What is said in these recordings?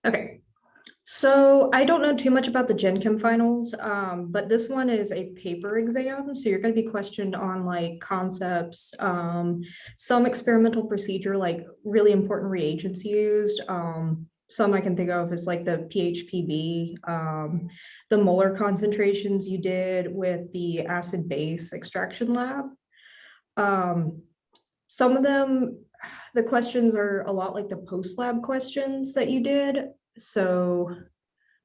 Okay, so I don't know too much about the Gen Chem finals, but this one is a paper exam. So you're going to be questioned on like concepts, some experimental procedure, like really important reagents used. Some I can think of is like the PHPB, the molar concentrations you did with the acid base extraction lab. Um, some of them, the questions are a lot like the post lab questions that you did. So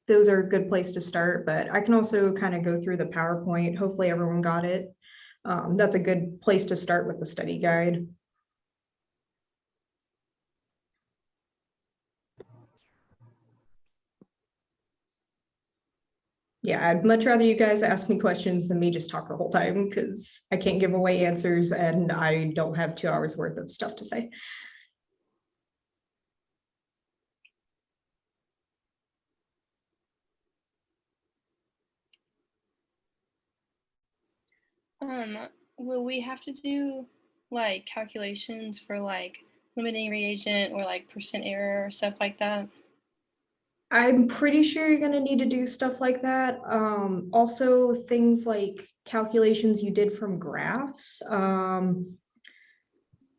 those are a good place to start, but I can also kind of go through the PowerPoint. Hopefully everyone got it. That's a good place to start with the study guide. Yeah, I'd much rather you guys ask me questions than me just talk the whole time because I can't give away answers and I don't have 2 hours worth of stuff to say. Will we have to do like calculations for like limiting reagent or like percent error or stuff like that? I'm pretty sure you're gonna need to do stuff like that. Also things like calculations you did from graphs.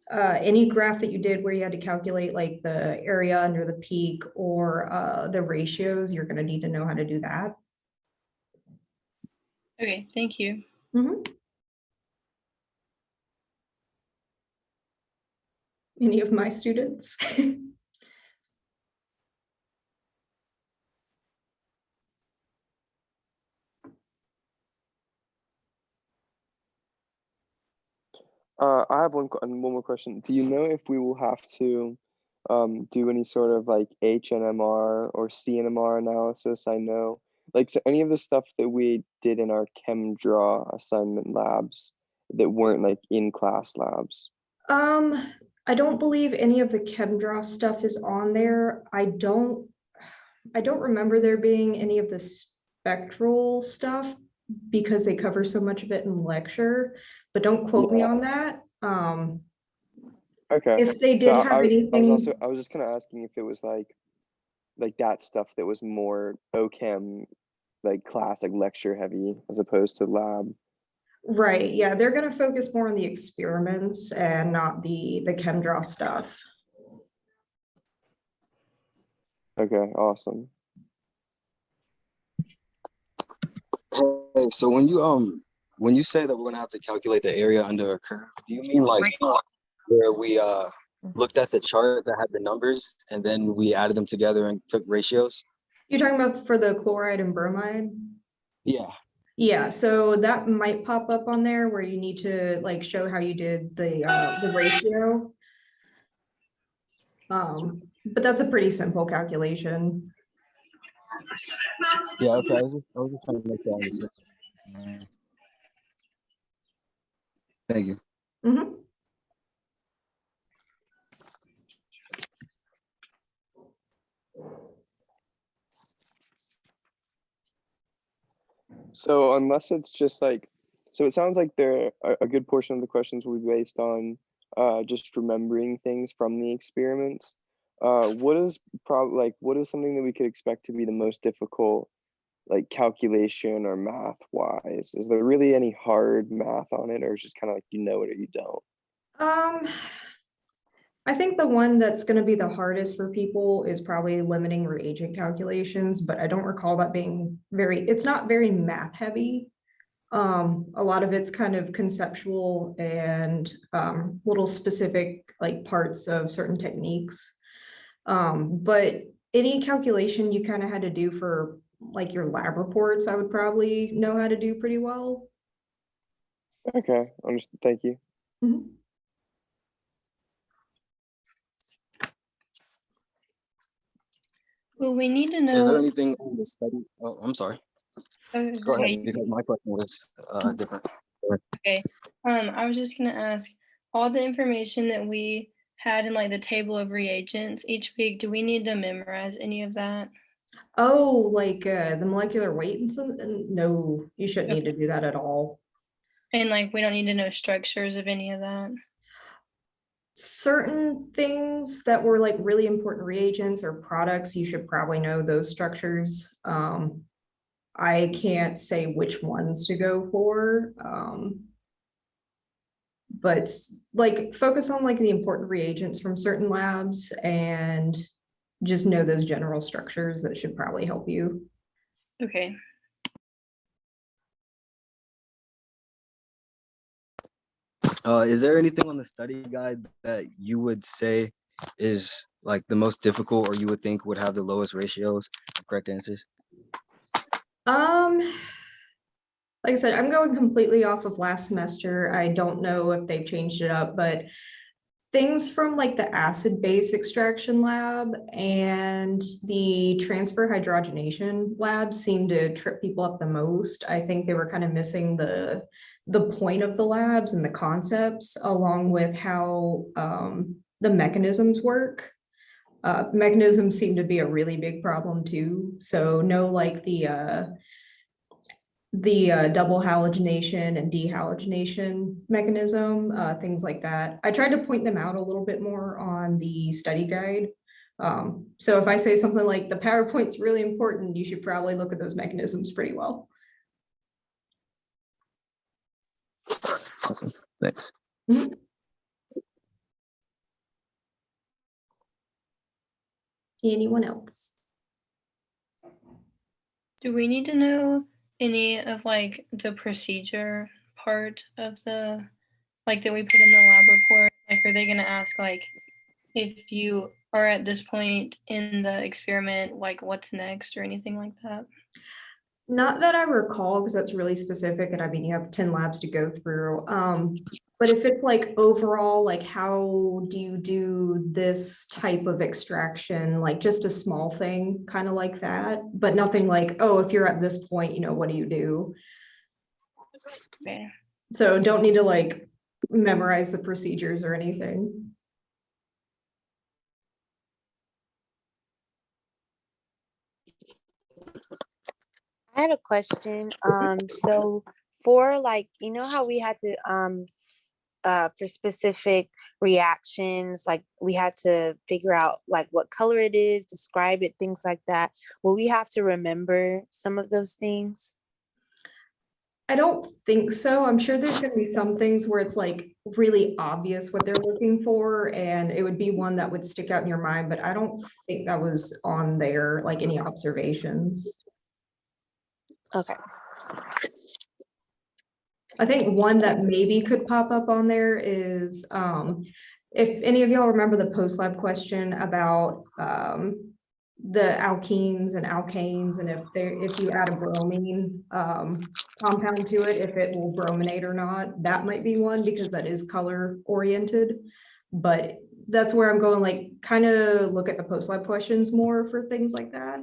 Any graph that you did where you had to calculate like the area under the peak or the ratios, you're gonna need to know how to do that. Okay, thank you. Any of my students? I have one more question. Do you know if we will have to do any sort of like HNMR or CNMR analysis? I know, like, so any of the stuff that we did in our ChemDraw assignment labs that weren't like in class labs. I don't believe any of the ChemDraw stuff is on there. I don't remember there being any of the spectral stuff because they cover so much of it in lecture, but don't quote me on that. Okay. If they So did have anything, I was just kind of asking if it was like that stuff that was more OChem like class like lecture heavy as opposed to lab. right, yeah, they're gonna focus more on the experiments and not the ChemDraw stuff. Okay, awesome. Hey, so when you say that we're gonna have to calculate the area under a curve, do you mean like where we looked at the chart that had the numbers and then we added them together and took ratios? You're talking about for the chloride and bromide? Yeah. Yeah, so that might pop up on there where you need to like show how you did the ratio. But that's a pretty simple calculation. Yeah, okay. I was just trying to make sure I understood. Thank you. Mhm. So unless it's just like, so it sounds like a good portion of the questions will be based on just remembering things from the experiments. What is probably like what is something that we could expect to be the most difficult, like calculation or math wise? Is there really any hard math on it, or is it just kind of like you know it or you don't? Um, I think the one that's going to be the hardest for people is probably limiting reagent calculations, but I don't recall that being it's not very math heavy. A lot of it's kind of conceptual and little specific like parts of certain techniques. But any calculation you kind of had to do for like your lab reports, I would probably know how to do pretty well. Okay, understood. Thank you. Mhm. Well, we need to Is there know. anything in the study? Oh, I'm sorry. Go Okay, ahead, because my question was different. okay. I was just gonna ask all the information that we had in like the table of reagents each week. Do we need to memorize any of that? Oh, like the molecular weight and something? No, you shouldn't need Okay. to do that at all. And like we don't need to know structures of any of that. certain things that were like really important reagents or products, you should probably know those structures. I can't say which ones to go for. But like focus on like the important reagents from certain labs and just know those general structures. That should probably help you. Okay. Is there anything on the study guide that you would say is like the most difficult, or you would think would have the lowest ratios of correct answers? Like I said, I'm going completely off of last semester. I don't know if they've changed it up, but things from like the acid base extraction lab and the transfer hydrogenation lab seem to trip people up the most. I think they were kind of missing the point of the labs and the concepts, along with how the mechanisms work. Mechanisms seem to be a really big problem too. So no, like the double halogenation and dehalogenation mechanism, things like that. I tried to point them out a little bit more on the study guide. So if I say something like the PowerPoint's really important, you should probably look at those mechanisms pretty well. Awesome, thanks. Mhm. Anyone else? Do we need to know any of like the procedure part of the, like that we put in the lab report? Like, are they gonna ask like, if you are at this point in the experiment, like what's next or anything like that? Not that I recall, because that's really specific, and I mean, you have 10 labs to go through. But if it's like overall, like how do you do this type of extraction, like just a small thing, kind of like that, but nothing like, oh, if you're at this point, you know, what do you do? Okay. So don't need to like memorize the procedures or anything. I had a question. So for like, you know how we had to for specific reactions, like we had to figure out like what color it is, describe it, things like that. Will we have to remember some of those things? I don't think so. I'm sure there's going to be some things where it's like really obvious what they're looking for, and it would be one that would stick out in your mind, but I don't think that was on there, like any observations. Okay. I think one that maybe could pop up on there is if any of y'all remember the post lab question about the alkenes and alkanes, and if you add a bromine compound to it, if it will brominate or not. That might be one, because that is color oriented. But that's where I'm going, like kind of look at the post lab questions more for things like that.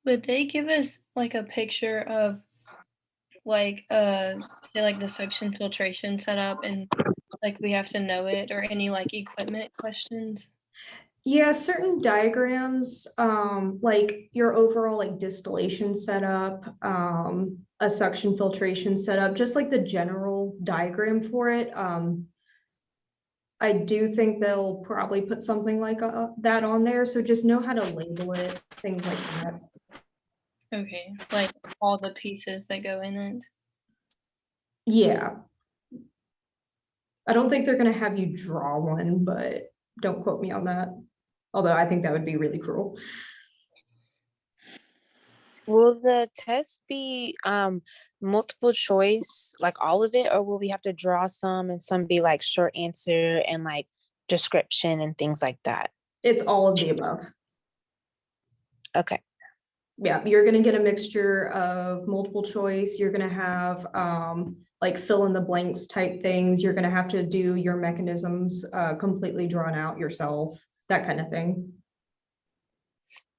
Would they give us like a picture of like say like the suction filtration setup, and like we have to know it, or any like equipment questions? Yeah, certain diagrams, like your overall like distillation setup, a suction filtration setup, just like the general diagram for it. I do think they'll probably put something like that on there, so just know how to label it, things like that. Okay, like all the pieces that go in it. Yeah. I don't think they're gonna have you draw one, but don't quote me on that. Although I think that would be really cruel. Will the test be multiple choice, like all of it, or will we have to draw some and some be like short answer and like description and things like that? It's all of the above. Okay. Yeah, you're gonna get a mixture of multiple choice. You're gonna have like fill in the blanks type things. You're gonna have to do your mechanisms completely drawn out yourself, that kind of thing.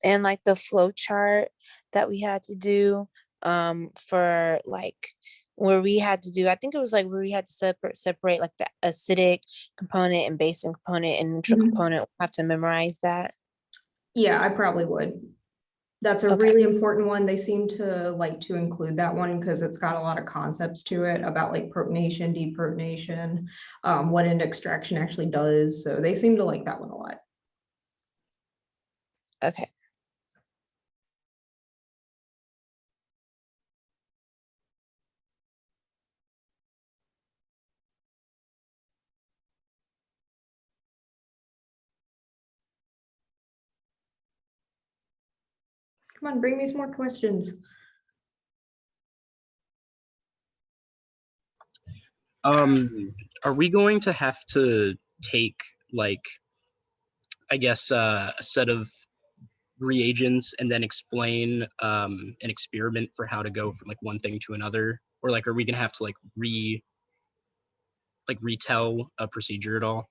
and like the flow chart that we had to do for like where we had to do, I think it was like where we had to separate like the acidic component and basic component and neutral Mhm. component. We'll have to memorize that. Yeah, I probably would. That's a Okay. really important one. They seem to like to include that one because it's got a lot of concepts to it about like protonation, deprotonation, what end extraction actually does. So they seem to like that one a lot. Okay. Come on, bring me some more questions. Are we going to have to take like, I guess, a set of reagents and then explain an experiment for how to go from like one thing to another? Or like, are we gonna have to like retell a procedure at all?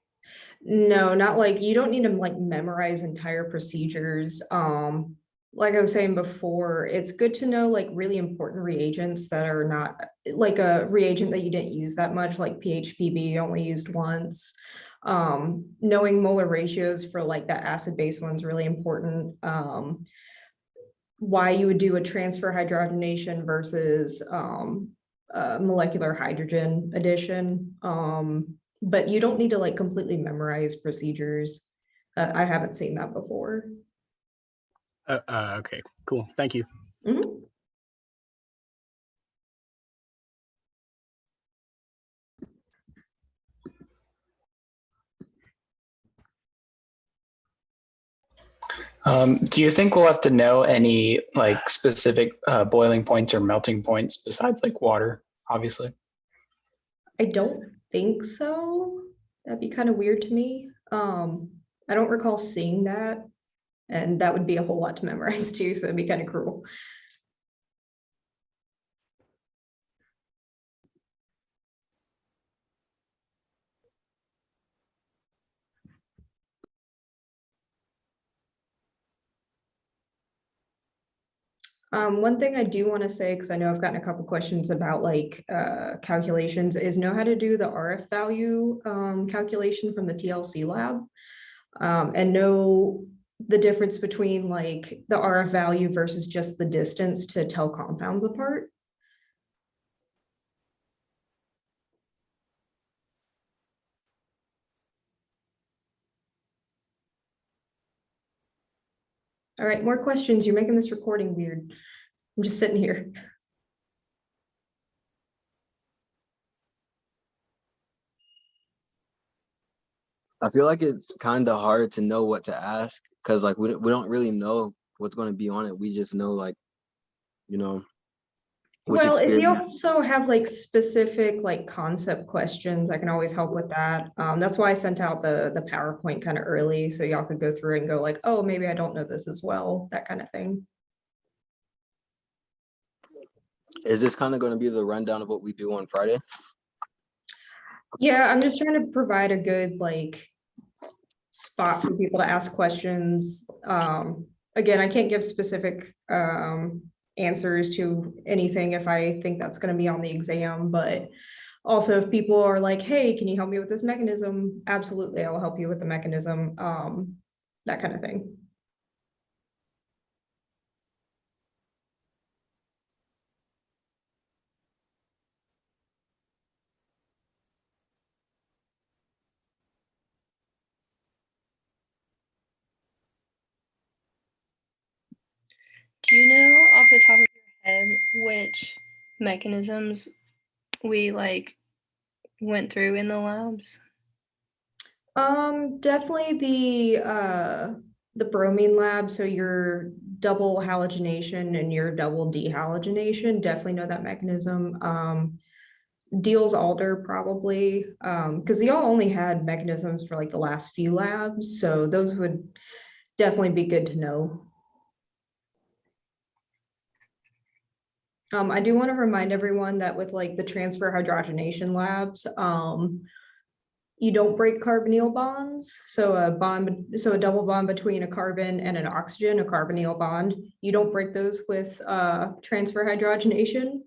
No, not like, you don't need to like memorize entire procedures. Like I was saying before, it's good to know like really important reagents that are not like a reagent that you didn't use that much, like PHPB you only used once. Knowing molar ratios for like that acid base one's really important. Why you would do a transfer hydrogenation versus molecular hydrogen addition. But you don't need to like completely memorize procedures. I haven't seen that before. Okay, cool. Thank you. Mhm. Do you think we'll have to know any like specific boiling points or melting points besides like water, obviously? I don't think so. That'd be kind of weird to me. I don't recall seeing that, and that would be a whole lot to memorize too, so it'd be kind of cruel. One thing I do want to say, because I know I've gotten a couple questions about like calculations, is know how to do the RF value calculation from the TLC lab, and know the difference between like the RF value versus just the distance to tell compounds apart. All right, more questions. You're making this recording weird. I'm just sitting here. I feel like it's kind of hard to know what to ask because like we don't really know what's going to be on it. We just know like, you know, which Well, if you experiment. also have like specific like concept questions, I can always help with that. That's why I sent out the PowerPoint kind of early, so y'all could go through and go like, oh, maybe I don't know this as well, that kind of thing. Is this kind of going to be the rundown of what we do on Friday? Yeah, I'm just trying to provide a good like spot for people to ask questions. Again, I can't give specific answers to anything if I think that's going to be on the exam, but also if people are like, hey, can you help me with this mechanism? Absolutely, I will help you with the mechanism, that kind of thing. Do you know off the top of your head which mechanisms we like went through in the labs? Definitely the bromine lab. So your double halogenation and your double dehalogenation, definitely know that mechanism. Diels Alder probably, because y'all only had mechanisms for like the last few labs, so those would definitely be good to know. I do want to remind everyone that with like the transfer hydrogenation labs, You don't break carbonyl bonds. So a double bond between a carbon and an oxygen, a carbonyl bond, you don't break those with transfer hydrogenation.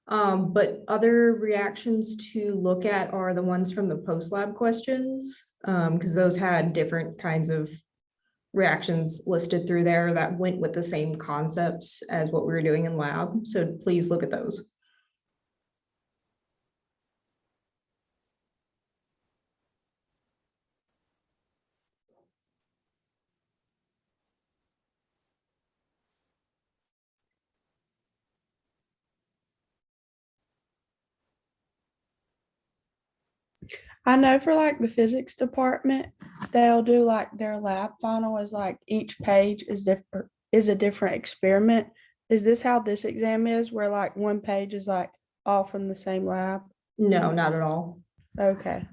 But other reactions to look at are the ones from the post-lab questions, because those had different kinds of reactions listed through there that went with the same concepts as what we were doing in lab. So please look at those. I know for like the physics department, they'll do like their lab final is like each page is a different experiment. Is this how this exam is, where like one page is like all from the same lab? No, not at all. Okay.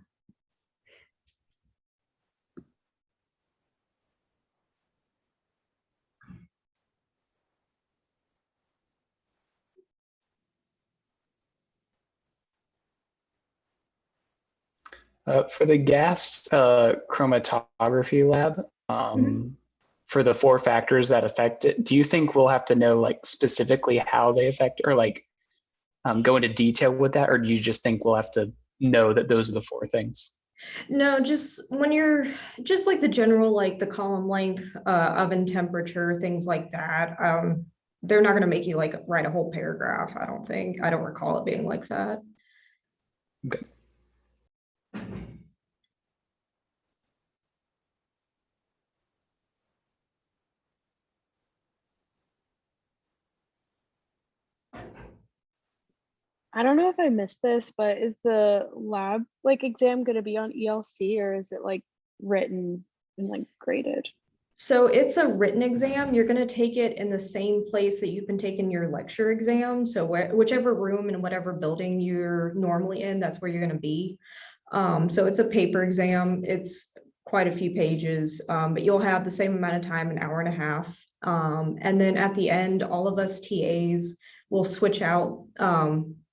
For the gas chromatography lab, for the 4 factors that affect it, do you think we'll have to know like specifically how they affect, or like go into detail with that, or do you just think we'll have to know that those are the 4 things? No, just when you're just like the general, like the column length, oven temperature, things like that. They're not going to make you like write a whole paragraph. I don't think. I don't recall it being like that. Okay. I don't know if I missed this, but is the lab like exam going to be on ELC, or is it like written and like graded? So it's a written exam. You're going to take it in the same place that you've been taking your lecture exam. So whichever room and whatever building you're normally in, that's where you're going to be. So it's a paper exam. It's quite a few pages, but you'll have the same amount of time, an hour and a half. And then at the end, all of us TAs will switch out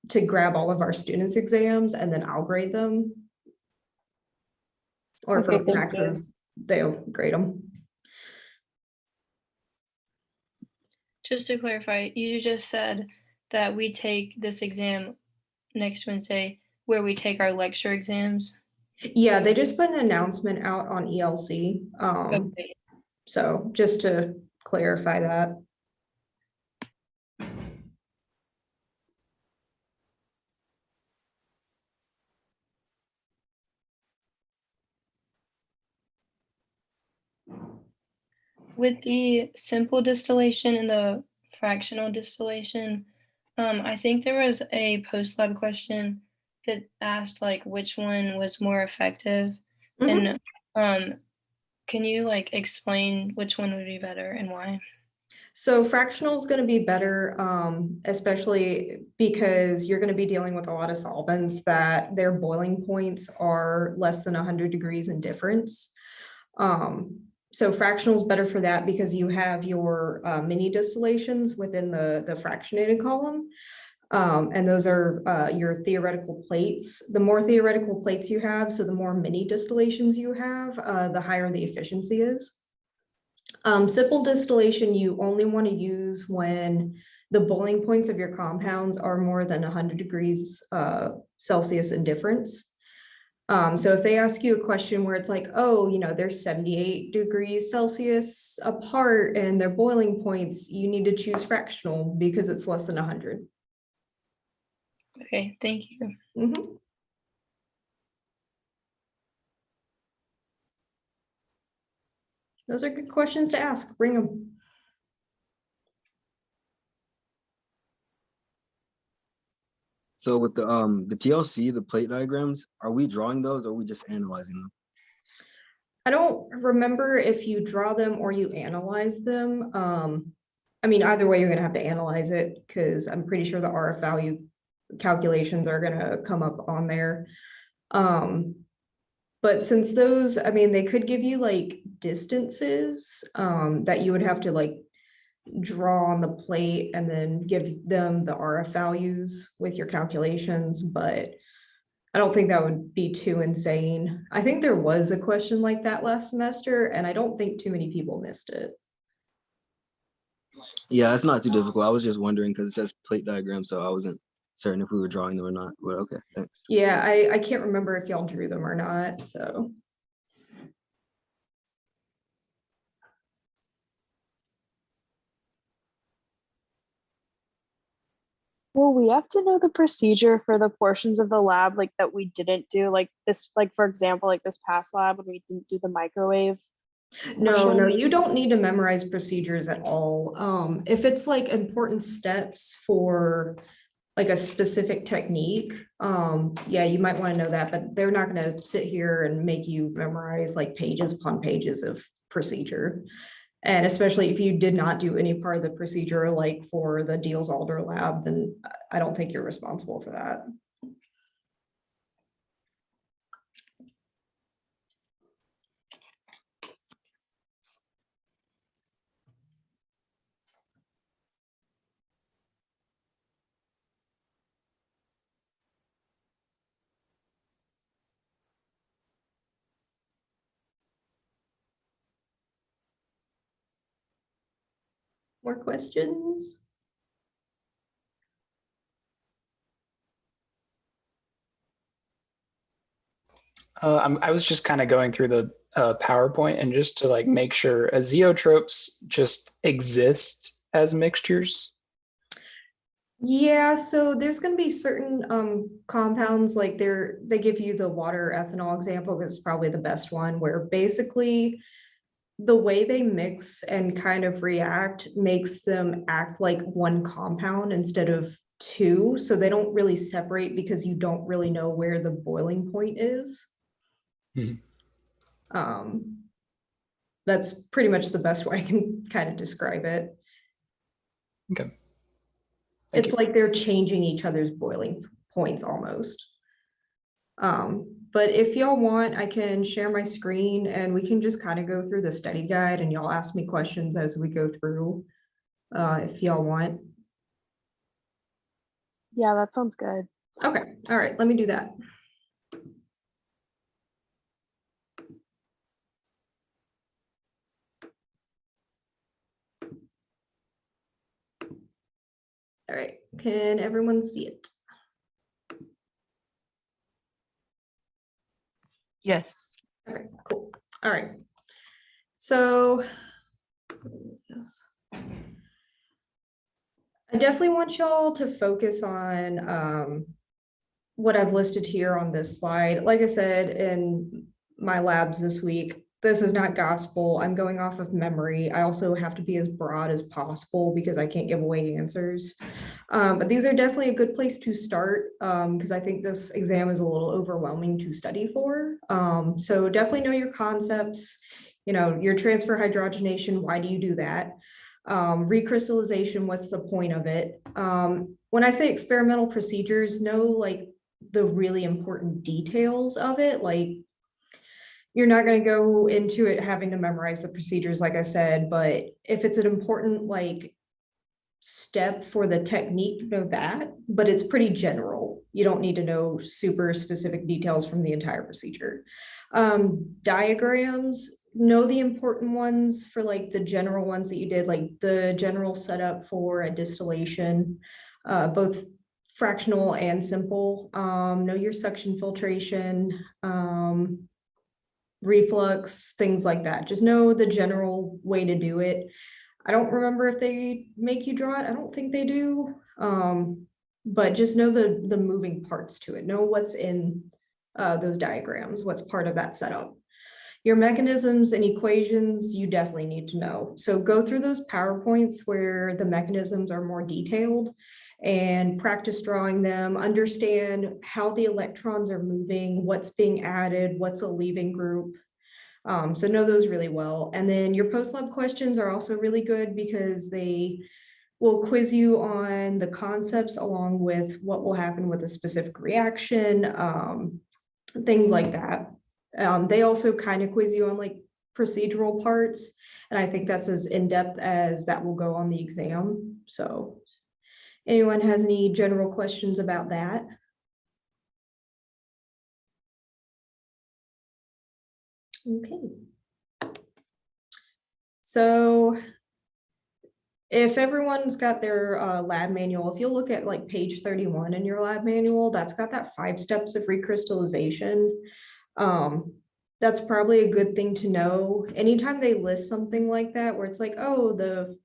to grab all of our students' exams, and then I'll grade them. Or Okay, for thank you. Max's, they'll grade them. Just to clarify, you just said that we take this exam next Wednesday where we take our lecture exams. Yeah, they just put an announcement out on ELC. Okay. So just to clarify that. With the simple distillation and the fractional distillation, I think there was a post-lab question that asked like which one was more effective. Mhm. And can you like explain which one would be better and why? So fractional is going to be better, especially because you're going to be dealing with a lot of solvents that their boiling points are less than 100 degrees in difference. So fractional is better for that because you have your mini distillations within the fractionated column. And those are your theoretical plates. The more theoretical plates you have, so the more mini distillations you have, the higher the efficiency is. Simple distillation, you only want to use when the boiling points of your compounds are more than 100 degrees Celsius in difference. So if they ask you a question where it's like, oh, you know, they're 78 degrees Celsius apart and their boiling points, you need to choose fractional because it's less than 100. Okay, thank you. Mhm. Those are good questions to ask. Bring them. So with the TLC, the plate diagrams, are we drawing those or are we just analyzing them? I don't remember if you draw them or you analyze them. I mean, either way, you're going to have to analyze it because I'm pretty sure the RF value calculations are going to come up on there. But since those, I mean, they could give you like distances that you would have to like draw on the plate and then give them the RF values with your calculations. But I don't think that would be too insane. I think there was a question like that last semester, and I don't think too many people missed it. Yeah, it's not too difficult. I was just wondering because it says plate diagram, so I wasn't certain if we were drawing them or not. But okay, thanks. Yeah, I can't remember if y'all drew them or not, so. Well, we have to know the procedure for the portions of the lab like that we didn't do, like this, like for example, like this past lab when we didn't do the microwave. No, portion. you don't need to memorize procedures at all. If it's like important steps for like a specific technique, yeah, you might want to know that, but they're not going to sit here and make you memorize like pages upon pages of procedure. And especially if you did not do any part of the procedure, like for the Diels-Alder lab, then I don't think you're responsible for that. More questions? I was just kind of going through the PowerPoint and just to like make sure azeotropes just exist as mixtures. Yeah, so there's going to be certain compounds like they give you the water ethanol example because it's probably the best one, where basically the way they mix and kind of react makes them act like one compound instead of two. So they don't really separate because you don't really know where the boiling point is. That's pretty much the best way I can kind of describe it. Okay. It's like they're changing each other's boiling points almost. But if y'all want, I can share my screen and we can just kind of go through the study guide and y'all ask me questions as we go through, if y'all want. Yeah, that sounds good. Okay, all right, let me do that. All right, can everyone see it? Yes. Okay, cool. All right. So I definitely want y'all to focus on what I've listed here on this slide. Like I said, in my labs this week, this is not gospel. I'm going off of memory. I also have to be as broad as possible because I can't give away answers. But these are definitely a good place to start because I think this exam is a little overwhelming to study for. So definitely know your concepts, you know, your transfer hydrogenation, why do you do that? Recrystallization, what's the point of it? When I say experimental procedures, know like the really important details of it, like you're not going to go into it having to memorize the procedures, like I said, but if it's an important like step for the technique, know that, but it's pretty general. You don't need to know super specific details from the entire procedure. Diagrams, know the important ones for like the general ones that you did, like the general setup for a distillation, both fractional and simple. Know your suction filtration, reflux, things like that. Just know the general way to do it. I don't remember if they make you draw it. I don't think they do. But just know the moving parts to it. Know what's in those diagrams, what's part of that setup. Your mechanisms and equations, you definitely need to know. So go through those PowerPoints where the mechanisms are more detailed and practice drawing them, understand how the electrons are moving, what's being added, what's a leaving group. So know those really well. And then your post-lab questions are also really good because they will quiz you on the concepts along with what will happen with a specific reaction, things like that. They also kind of quiz you on like procedural parts. And I think that's as in-depth as that will go on the exam. So anyone has any general questions about that? Okay. So if everyone's got their lab manual, if you look at like page 31 in your lab manual, that's got that 5 steps of recrystallization. That's probably a good thing to know. Anytime they list something like that, where it's like, oh, the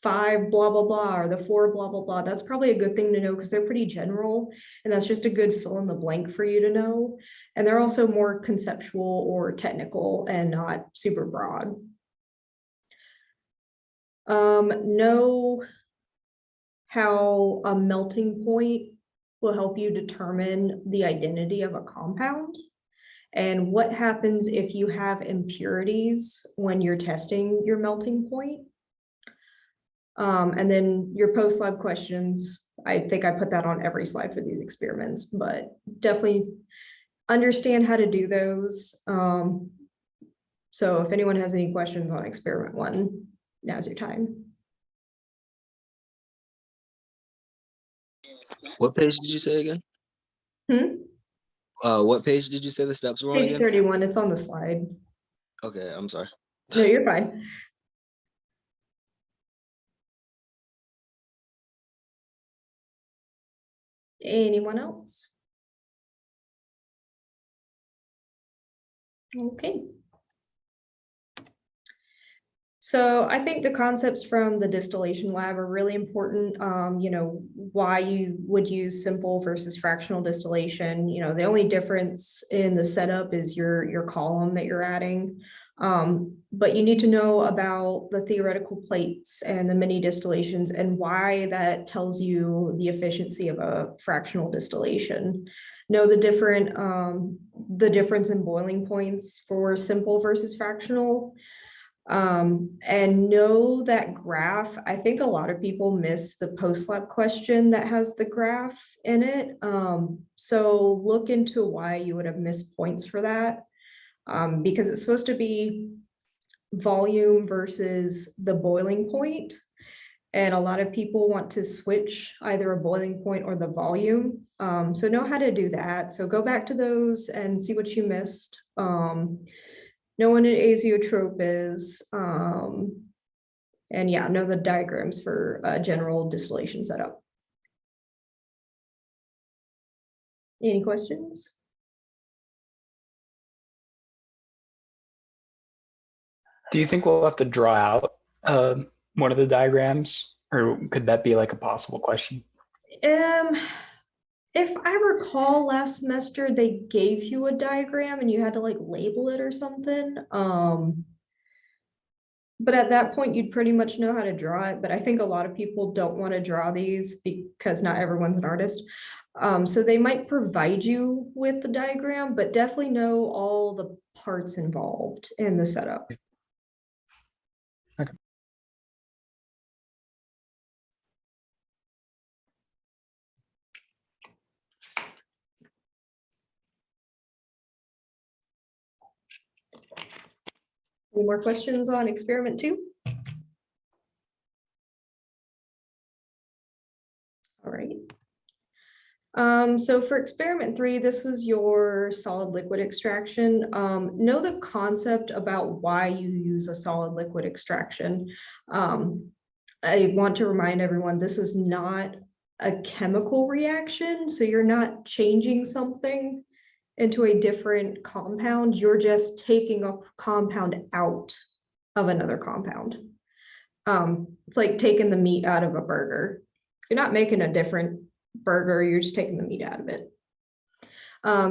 5 blah blah blah or the 4 blah blah blah, that's probably a good thing to know because they're pretty general, and that's just a good fill in the blank for you to know. And they're also more conceptual or technical and not super broad. Know how a melting point will help you determine the identity of a compound, and what happens if you have impurities when you're testing your melting point. And then your post-lab questions, I think I put that on every slide for these experiments, but definitely understand how to do those. So if anyone has any questions on experiment 1, now's your time. What page did you say again? What page did you say the steps were on Page again? 31, it's on the slide. Okay, I'm sorry. No, you're fine. Anyone else? Okay. So I think the concepts from the distillation lab are really important. You know, why you would use simple versus fractional distillation. You know, the only difference in the setup is your column that you're adding. But you need to know about the theoretical plates and the mini distillations and why that tells you the efficiency of a fractional distillation. Know the difference in boiling points for simple versus fractional. And know that graph. I think a lot of people miss the post-lab question that has the graph in it. So look into why you would have missed points for that. Because it's supposed to be volume versus the boiling point. And a lot of people want to switch either a boiling point or the volume. So know how to do that. So go back to those and see what you missed. Know what an azeotrope is. And yeah, know the diagrams for general distillation setup. Any questions? Do you think we'll have to draw out one of the diagrams, or could that be like a possible question? If I recall last semester, they gave you a diagram and you had to like label it or something. But at that point, you'd pretty much know how to draw it. But I think a lot of people don't want to draw these because not everyone's an artist. So they might provide you with the diagram, but definitely know all the parts involved in the setup. Okay. Any more questions on experiment 2? All right. So for experiment 3, this was your solid liquid extraction. Know the concept about why you use a solid liquid extraction. I want to remind everyone, this is not a chemical reaction. So you're not changing something into a different compound. You're just taking a compound out of another compound. It's like taking the meat out of a burger. You're not making a different burger, you're just taking the meat out of it.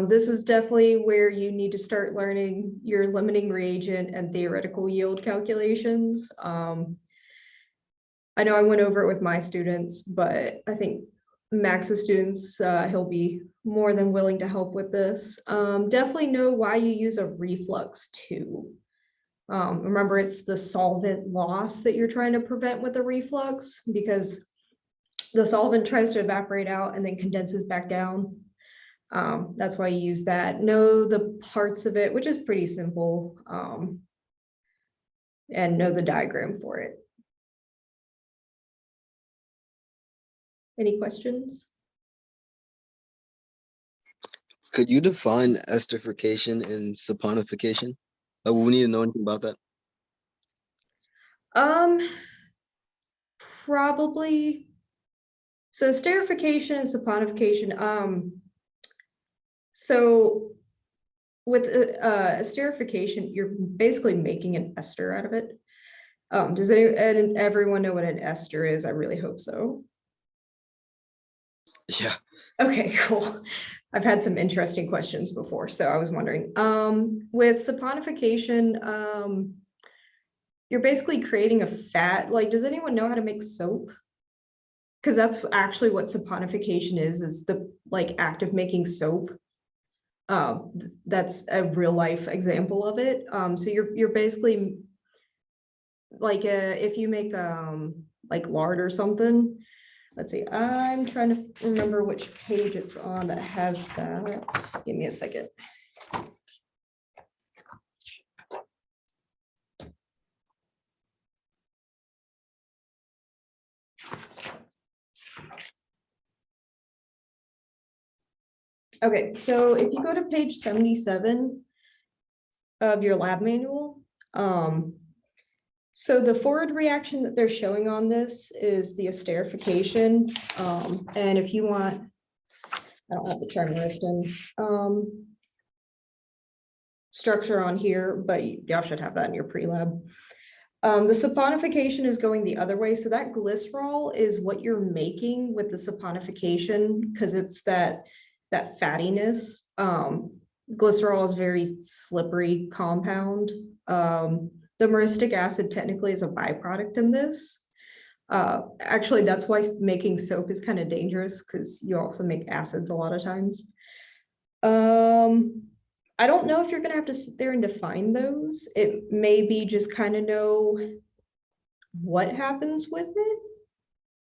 This is definitely where you need to start learning your limiting reagent and theoretical yield calculations. I know I went over it with my students, but I think Max's students, he'll be more than willing to help with this. Definitely know why you use a reflux too. Remember, it's the solvent loss that you're trying to prevent with a reflux, because the solvent tries to evaporate out and then condenses back down. That's why you use that. Know the parts of it, which is pretty simple, and know the diagram for it. Any questions? Could you define esterification and saponification? Will we need to know anything about that? Um, probably. So esterification and saponification, so with esterification, you're basically making an ester out of it. Does everyone know what an ester is? I really hope so. Yeah. Okay, cool. I've had some interesting questions before, so I was wondering. With saponification, you're basically creating a fat. Like, does anyone know how to make soap? Because that's actually what saponification is the like act of making soap. That's a real life example of it. So you're basically like if you make like lard or something. Let's see, I'm trying to remember which page it's on that has that. Give me a second. Okay, so if you go to page 77 of your lab manual, so the forward reaction that they're showing on this is the esterification. And if you want, I don't have the trimeristin structure on here, but y'all should have that in your pre-lab. The saponification is going the other way. So that glycerol is what you're making with the saponification because it's that fattiness. Glycerol is a very slippery compound. The myristic acid technically is a byproduct in this. Actually, that's why making soap is kind of dangerous because you also make acids a lot of times. I don't know if you're gonna have to sit there and define those. It may be just kind of know what happens with it,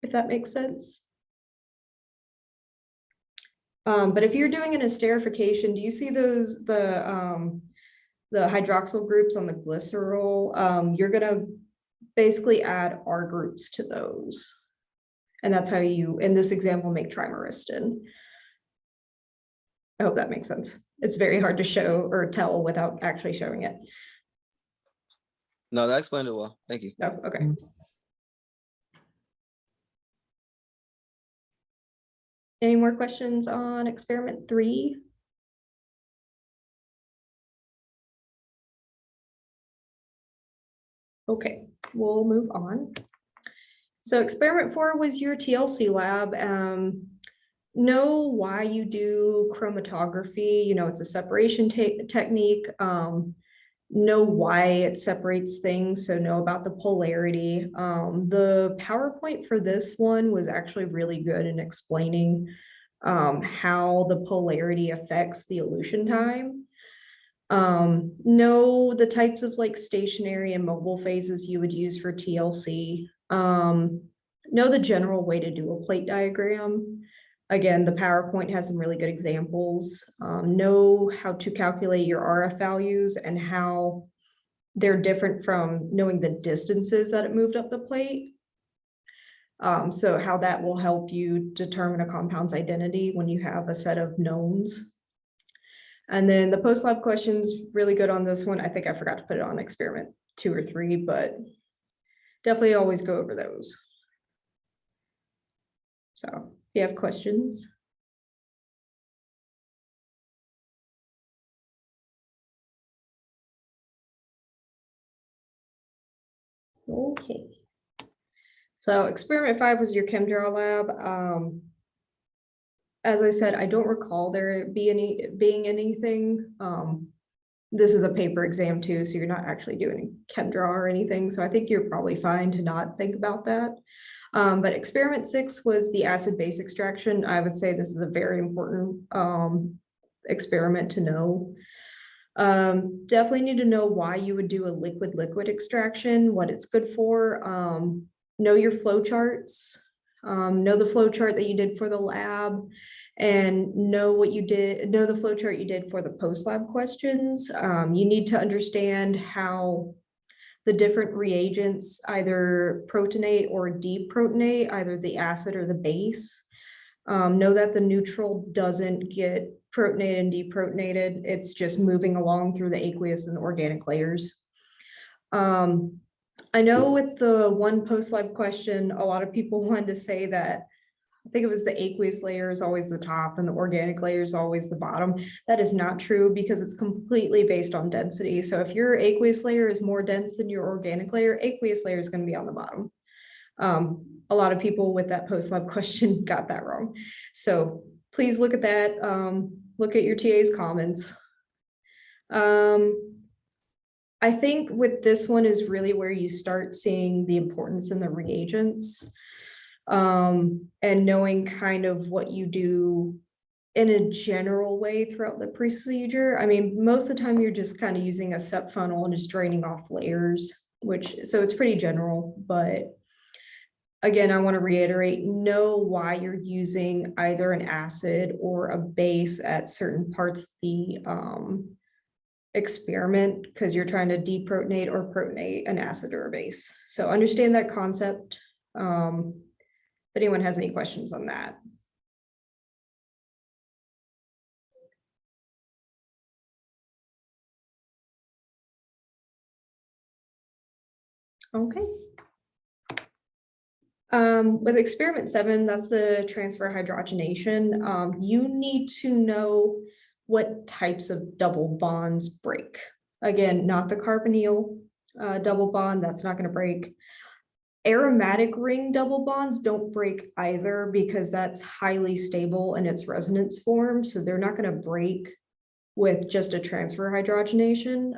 if that makes sense. But if you're doing an esterification, do you see those, the hydroxyl groups on the glycerol? You're gonna basically add R groups to those. And that's how you, in this example, make trimeristin. I hope that makes sense. It's very hard to show or tell without actually showing it. No, that explained it well. Thank you. Oh, okay. Any more questions on experiment 3? Okay, we'll move on. So experiment 4 was your TLC lab. Know why you do chromatography. You know, it's a separation technique. Know why it separates things, so know about the polarity. The PowerPoint for this one was actually really good in explaining how the polarity affects the elution time. Know the types of like stationary and mobile phases you would use for TLC. Know the general way to do a plate diagram. Again, the PowerPoint has some really good examples. Know how to calculate your RF values and how they're different from knowing the distances that it moved up the plate. So how that will help you determine a compound's identity when you have a set of knowns. And then the post-lab questions, really good on this one. I think I forgot to put it on experiment 2 or 3, but definitely always go over those. So if you have questions. Okay. So experiment 5 was your ChemDraw lab. As I said, I don't recall there being anything. This is a paper exam too, so you're not actually doing ChemDraw or anything. So I think you're probably fine to not think about that. But experiment 6 was the acid base extraction. I would say this is a very important experiment to know. Definitely need to know why you would do a liquid-liquid extraction, what it's good for. Know your flow charts. Know the flow chart that you did for the lab, and know the flow chart you did for the post-lab questions. You need to understand how the different reagents either protonate or deprotonate, either the acid or the base. Know that the neutral doesn't get protonated and deprotonated. It's just moving along through the aqueous and the organic layers. I know with the one post-lab question, a lot of people wanted to say that, I think it was the aqueous layer is always the top and the organic layer is always the bottom. That is not true because it's completely based on density. So if your aqueous layer is more dense than your organic layer, aqueous layer is going to be on the bottom. A lot of people with that post-lab question got that wrong. So please look at that. Look at your TA's comments. I think with this one is really where you start seeing the importance in the reagents, and knowing kind of what you do in a general way throughout the procedure. I mean, most of the time you're just kind of using a SEP funnel and just draining off layers, so it's pretty general, but again, I want to reiterate, know why you're using either an acid or a base at certain parts of the experiment, because you're trying to deprotonate or protonate an acid or a base. So understand that concept. If anyone has any questions on that. Okay. With experiment 7, that's the transfer hydrogenation. You need to know what types of double bonds break. Again, not the carbonyl double bond, that's not going to break. Aromatic ring double bonds don't break either because that's highly stable in its resonance form, so they're not going to break with just a transfer hydrogenation.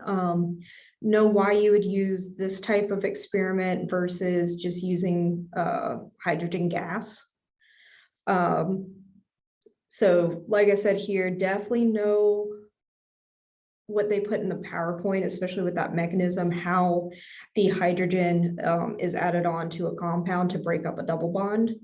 Know why you would use this type of experiment versus just using hydrogen gas. So like I said here, definitely know what they put in the PowerPoint, especially with that mechanism, how the hydrogen is added on to a compound to break up a double bond.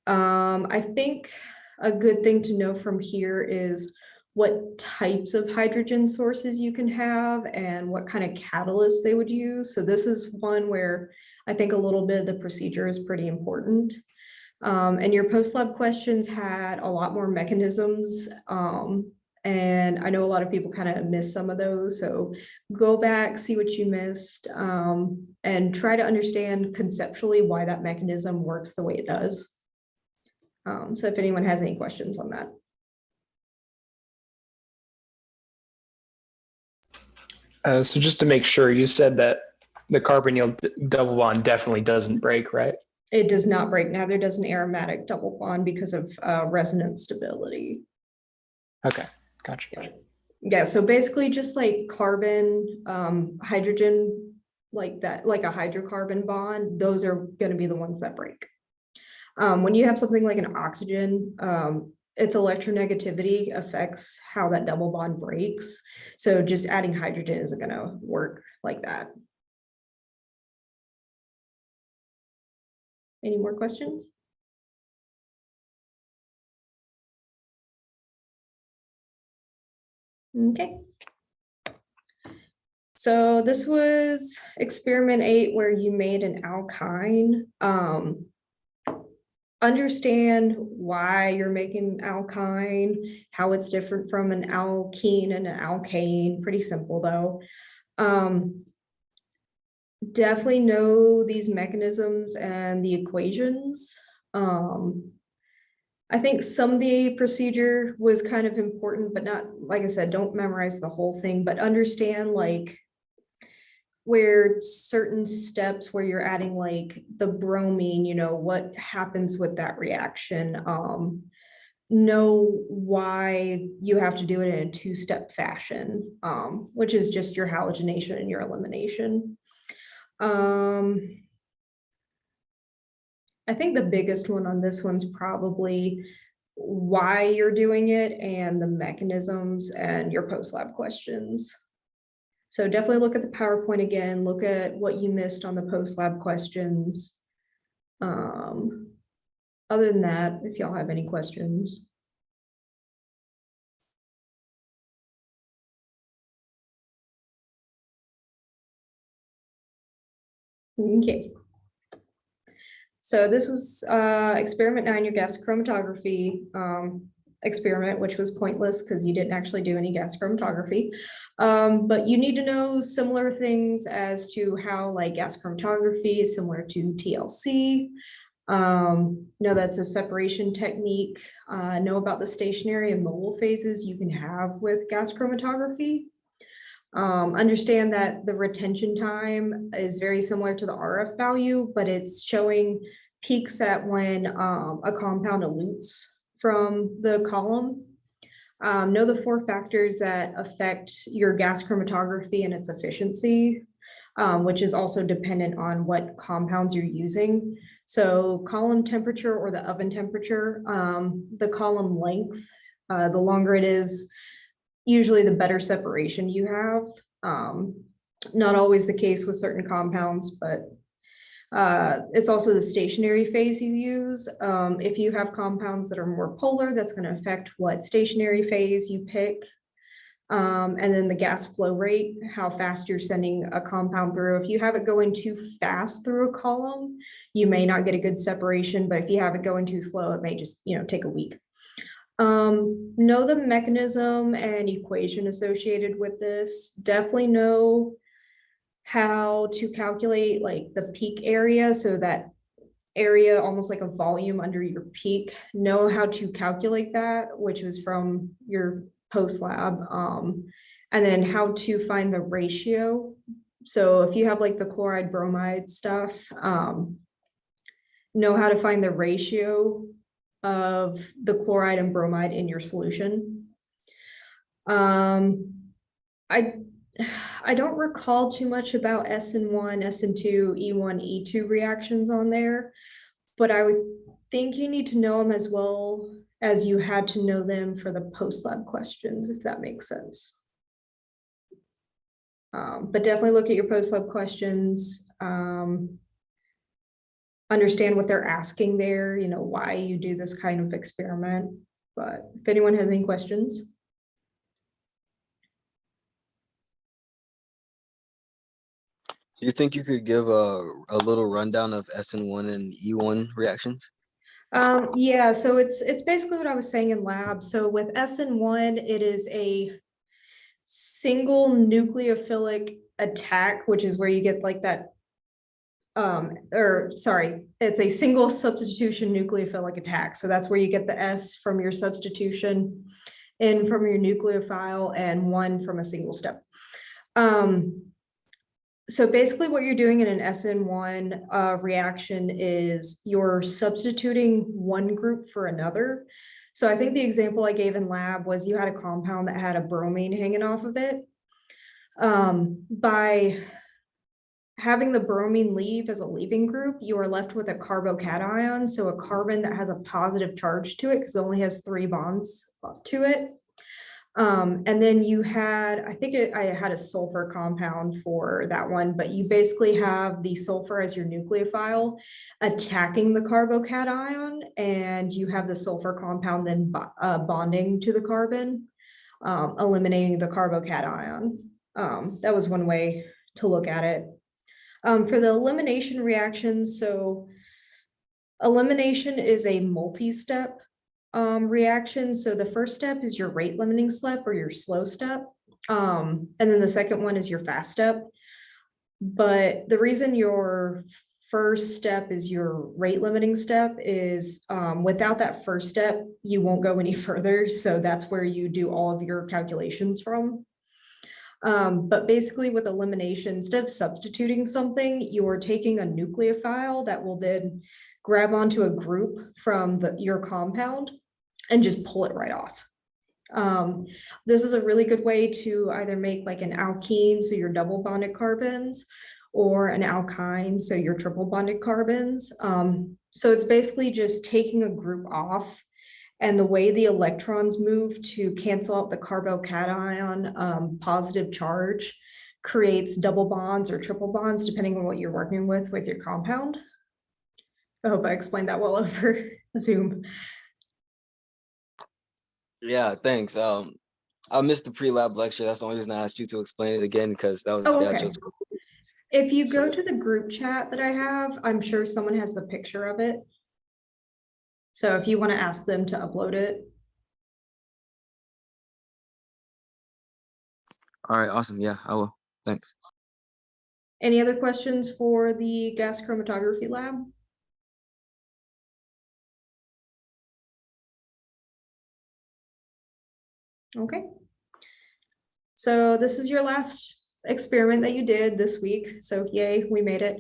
I think a good thing to know from here is what types of hydrogen sources you can have and what kind of catalyst they would use. So this is one where I think a little bit of the procedure is pretty important. And your post-lab questions had a lot more mechanisms. And I know a lot of people kind of missed some of those. So go back, see what you missed, and try to understand conceptually why that mechanism works the way it does. So if anyone has any questions on that. So just to make sure, you said that the carbonyl double bond definitely doesn't break, right? It does not break. Neither does an aromatic double bond because of resonance stability. Okay, gotcha. Yeah, so basically just like carbon, hydrogen, like that, like a hydrocarbon bond, those are going to be the ones that break. When you have something like an oxygen, its electronegativity affects how that double bond breaks. So just adding hydrogen isn't going to work like that. Any more questions? Okay. So this was experiment 8 where you made an alkyne. Understand why you're making alkyne, how it's different from an alkene and an alkane. Pretty simple though. Definitely know these mechanisms and the equations. I think some of the procedure was kind of important, but not, like I said, don't memorize the whole thing, but understand like where certain steps where you're adding like the bromine, you know, what happens with that reaction. Know why you have to do it in a 2-step fashion, which is just your halogenation and your elimination. I think the biggest one on this one's probably why you're doing it and the mechanisms and your post-lab questions. So definitely look at the PowerPoint again, look at what you missed on the post-lab questions. Other than that, if y'all have any questions. Okay. So this was experiment 9, your gas chromatography experiment, which was pointless because you didn't actually do any gas chromatography. But you need to know similar things as to how like gas chromatography is similar to TLC. Know that's a separation technique. Know about the stationary and mobile phases you can have with gas chromatography. Understand that the retention time is very similar to the RF value, but it's showing peaks at when a compound elutes from the column. Know the 4 factors that affect your gas chromatography and its efficiency, which is also dependent on what compounds you're using. So column temperature or the oven temperature, the column length, the longer it is, usually the better separation you have. Not always the case with certain compounds, but it's also the stationary phase you use. If you have compounds that are more polar, that's going to affect what stationary phase you pick. And then the gas flow rate, how fast you're sending a compound through. If you have it going too fast through a column, you may not get a good separation, but if you have it going too slow, it may just, take a week. Know the mechanism and equation associated with this. Definitely know how to calculate like the peak area, so that area almost like a volume under your peak. Know how to calculate that, which was from your post lab, and then how to find the ratio. So if you have like the chloride bromide stuff, know how to find the ratio of the chloride and bromide in your solution. I don't recall too much about SN1, SN2, E1, E2 reactions on there, but I would think you need to know them as well as you had to know them for the post-lab questions, if that makes sense. But definitely look at your post-lab questions. Understand what they're asking there, why you do this kind of experiment. But if anyone has any questions. Do you think you could give a little rundown of SN1 and E1 reactions? Yeah, so it's basically what I was saying in lab. So with SN1, it is a single nucleophilic attack, which is where you get like that, it's a single substitution nucleophilic attack. So that's where you get the S from your substitution, N from your nucleophile, and 1 from a single step. So basically what you're doing in an SN1 reaction is you're substituting one group for another. So I think the example I gave in lab was you had a compound that had a bromine hanging off of it. By having the bromine leave as a leaving group, you are left with a carbocation, so a carbon that has a positive charge to it because it only has 3 bonds to it. And then you had, I had a sulfur compound for that one, but you basically have the sulfur as your nucleophile attacking the carbocation, and you have the sulfur compound then bonding to the carbon, eliminating the carbocation. That was one way to look at it. For the elimination reactions, so elimination is a multi-step reaction. So the first step is your rate limiting step or your slow step. And then the second one is your fast step. But the reason your first step is your rate limiting step is without that first step, you won't go any further. So that's where you do all of your calculations from. But basically with elimination, instead of substituting something, you're taking a nucleophile that will then grab onto a group from your compound and just pull it right off. This is a really good way to either make like an alkene, so your double bonded carbons, or an alkyne, so your triple bonded carbons. So it's basically just taking a group off, and the way the electrons move to cancel out the carbocation positive charge creates double bonds or triple bonds, depending on what you're working with your compound. I hope I explained that well over Zoom. Yeah, thanks. I missed the pre-lab lecture. That's the only reason I asked you to explain it again, because that was Oh, the okay. actual. If you go to the group chat that I have, I'm sure someone has the picture of it. So if you want to ask them to upload it. All right, awesome. Yeah, I will. Thanks. Any other questions for the gas chromatography lab? Okay. So this is your last experiment that you did this week. So yay, we made it.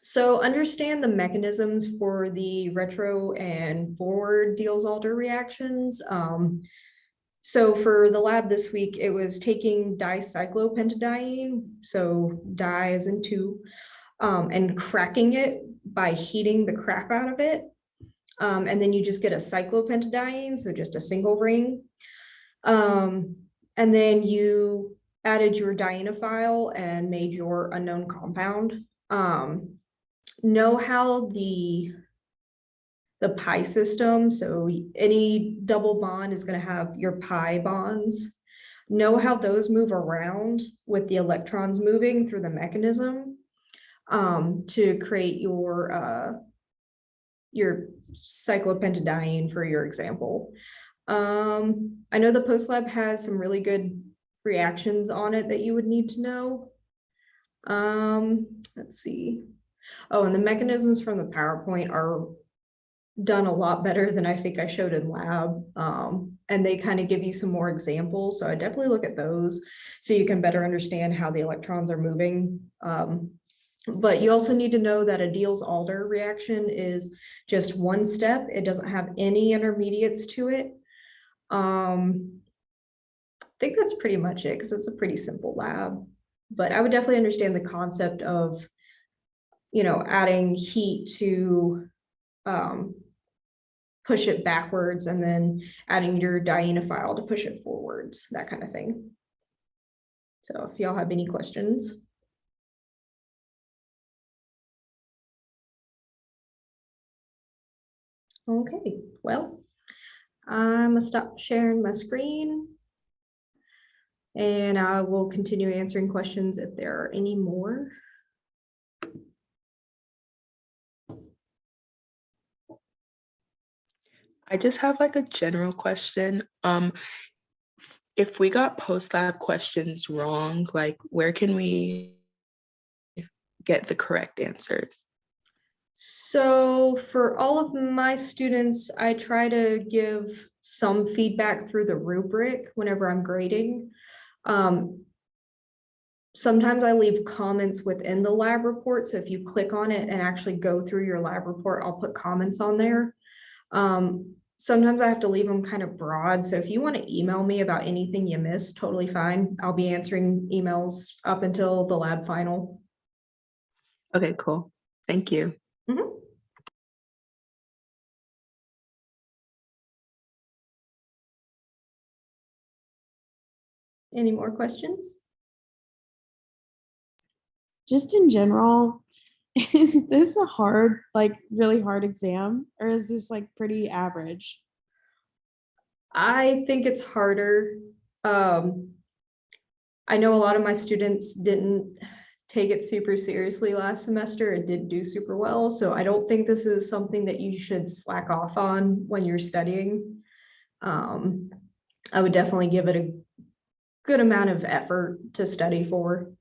So understand the mechanisms for the retro and forward Diels-Alder reactions. So for the lab this week, it was taking dicyclopentadiene, so di as in two, and cracking it by heating the crap out of it. And then you just get a cyclopentadiene, so just a single ring. And then you added your dienophile and made your unknown compound. Know how the pi system, so any double bond is going to have your pi bonds. Know how those move around with the electrons moving through the mechanism to create your cyclopentadiene for your example. I know the post lab has some really good reactions on it that you would need to know. Let's see. Oh, and the mechanisms from the PowerPoint are done a lot better than I think I showed in lab. And they kind of give you some more examples. So I definitely look at those so you can better understand how the electrons are moving. But you also need to know that a Diels-Alder reaction is just one step. It doesn't have any intermediates to it. I think that's pretty much it because it's a pretty simple lab. But I would definitely understand the concept of, adding heat to push it backwards and then adding your dienophile to push it forwards, that kind of thing. So if y'all have any questions. Okay, well, I'm gonna stop sharing my screen and I will continue answering questions if there are any more. I just have like a general question. If we got post-lab questions wrong, like where can we get the correct answers? So for all of my students, I try to give some feedback through the rubric whenever I'm grading. Sometimes I leave comments within the lab report. So if you click on it and actually go through your lab report, I'll put comments on there. Sometimes I have to leave them kind of broad. So if you want to email me about anything you missed, totally fine. I'll be answering emails up until the lab final. Okay, cool. Thank you. Mm-hmm. Any more questions? Just in general, is this a hard, like really hard exam, or is this like pretty average? I think it's harder. I know a lot of my students didn't take it super seriously last semester and didn't do super well. So I don't think this is something that you should slack off on when you're studying. I would definitely give it a good amount of effort to study for.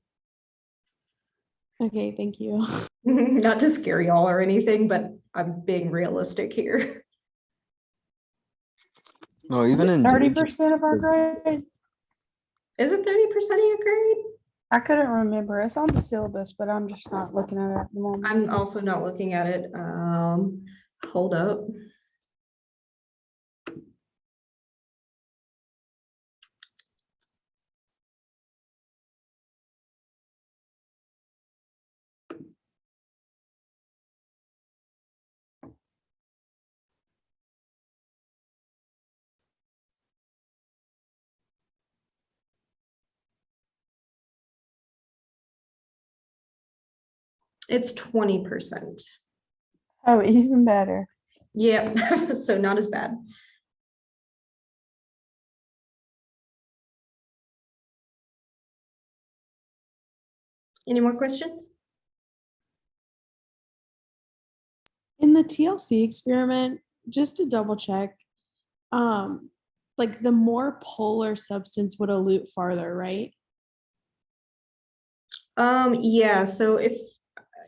Okay, thank you. Not to scare y'all or anything, but I'm being realistic here. No, even in 30% of our grade? Is it 30% of your grade? I couldn't remember. It's on the syllabus, but I'm just not looking at it at the moment. I'm also not looking at it. Hold up. It's 20%. Oh, even better. Yeah, so not as bad. Any more questions? In the TLC experiment, just to double check, like the more polar substance would elute farther, right? Yeah, so if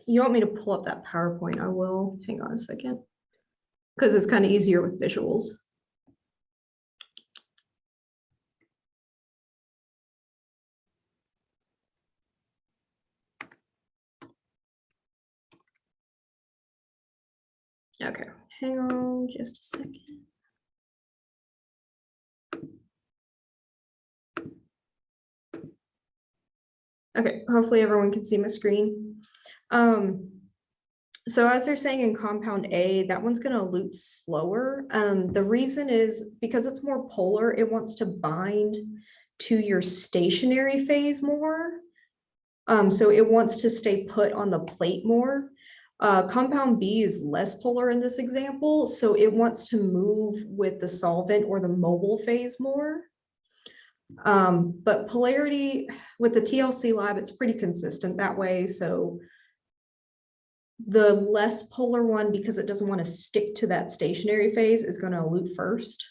you want me to pull up that PowerPoint, I will. Hang on a second. Because it's kind of easier with visuals. Okay, hang on just a second. Okay, hopefully everyone can see my screen. So as they're saying in compound A, that one's gonna elute slower. The reason is because it's more polar, it wants to bind to your stationary phase more. So it wants to stay put on the plate more. Compound B is less polar in this example, so it wants to move with the solvent or the mobile phase more. But polarity with the TLC lab, it's pretty consistent that way. So the less polar one, because it doesn't want to stick to that stationary phase, is going to elute first.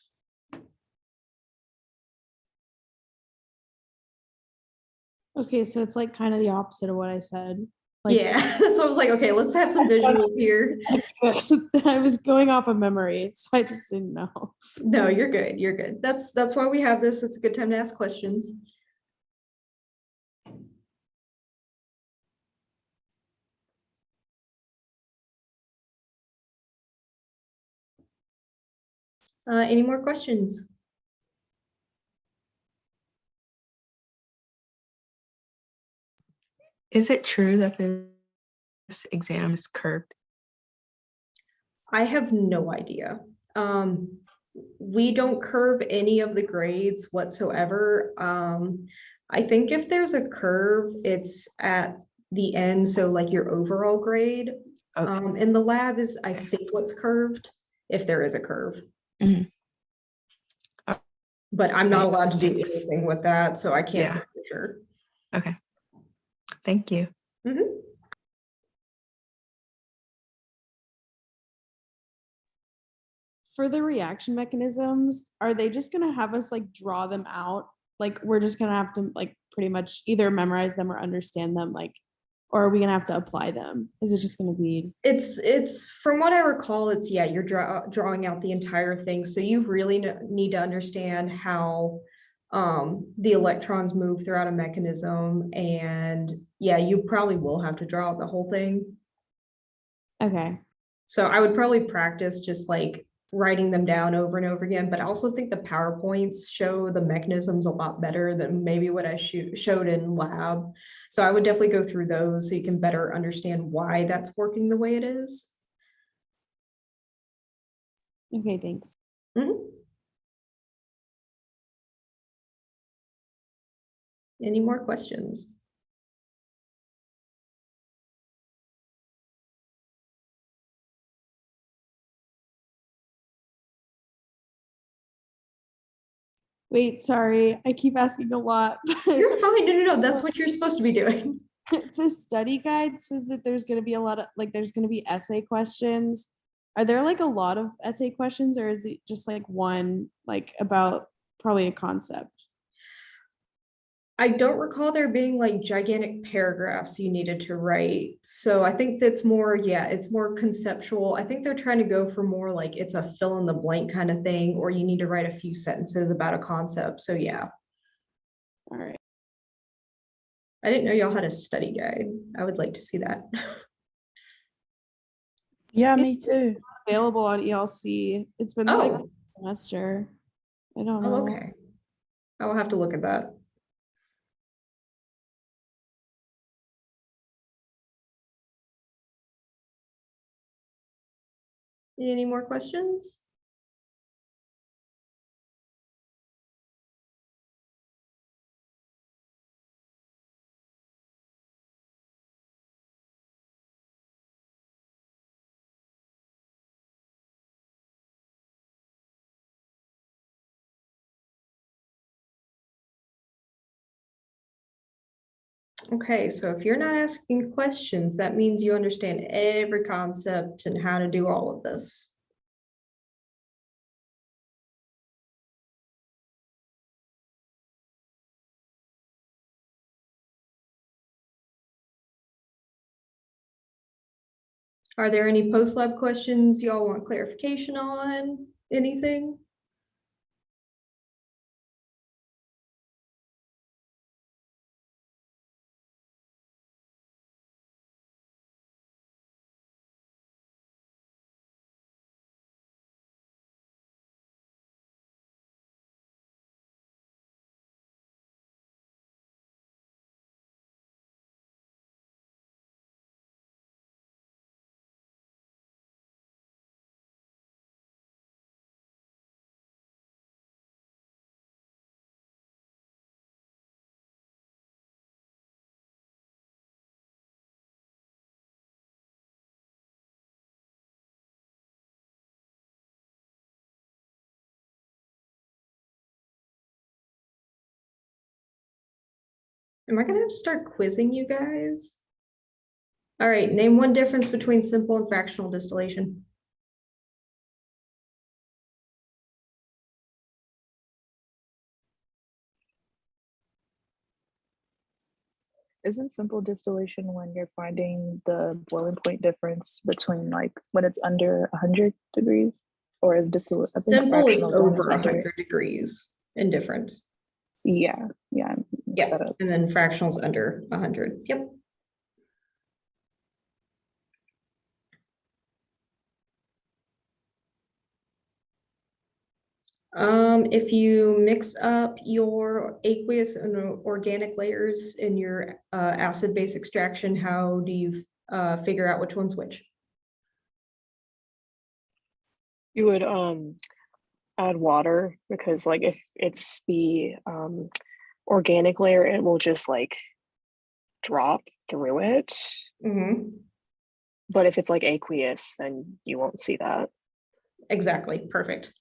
Okay, so it's like kind of the opposite of what I said. Like, Yeah, that's what I was like, okay, let's have some visuals here. that's good. I was going off of memory, so I just didn't know. No, you're good. You're good. That's why we have this. It's a good time to ask questions. Any more questions? Is it true that this exam is curved? I have no idea. We don't curve any of the grades whatsoever. I think if there's a curve, it's at the end, so like your overall grade. Okay. In the lab is, I think, what's curved, if there is a curve. Mhm. But I'm not Okay, allowed to do thanks. anything with that, so I can't say Yeah. for sure. Okay. Thank you. Mhm. For the reaction mechanisms, are they just gonna have us like draw them out? Like we're just gonna have to like pretty much either memorize them or understand them, like, or are we gonna have to apply them? Is it just gonna be? It's from what I recall, it's, yeah, you're drawing out the entire thing. So you really need to understand how the electrons move throughout a mechanism. And yeah, you probably will have to draw out the whole thing. Okay. So I would probably practice just like writing them down over and over again, but I also think the PowerPoints show the mechanisms a lot better than maybe what I showed in lab. So I would definitely go through those so you can better understand why that's working the way it is. Okay, thanks. Mhm. Any more questions? Wait, sorry, I keep asking a lot. You're fine. No. That's what you're supposed to be doing. The study guide says that there's going to be a lot of like there's going to be essay questions. Are there like a lot of essay questions, or is it just like one like about probably a concept? I don't recall there being like gigantic paragraphs you needed to write. So I think that's more, yeah, it's more conceptual. I think they're trying to go for more like it's a fill in the blank kind of thing, or you need to write a few sentences about a concept. So yeah, All right. I didn't know y'all had a study guide. I would like to see that. Yeah, me too. Available on ELC. It's been like a Oh, semester. I don't oh, know. okay. I will have to look at that. Any more questions? Okay, so if you're not asking questions, that means you understand every concept and how to do all of this. Are there any post-lab questions y'all want clarification on? Anything? Am I gonna have to start quizzing you guys? All right, name one difference between simple and fractional distillation. Isn't simple distillation when you're finding the boiling point difference between like when it's under 100 degrees? Or is distillation? I think Simple is fractional is when it's over under. 100 degrees in difference. Yeah, yeah. I messed Yeah, that up. and then fractionals under 100. Yep. If you mix up your aqueous and organic layers in your acid-base extraction, how do you figure out which one's which? You would add water because like if it's the organic layer, it will just like drop through it. Mhm. But if it's like aqueous, then you won't see that. Exactly, perfect.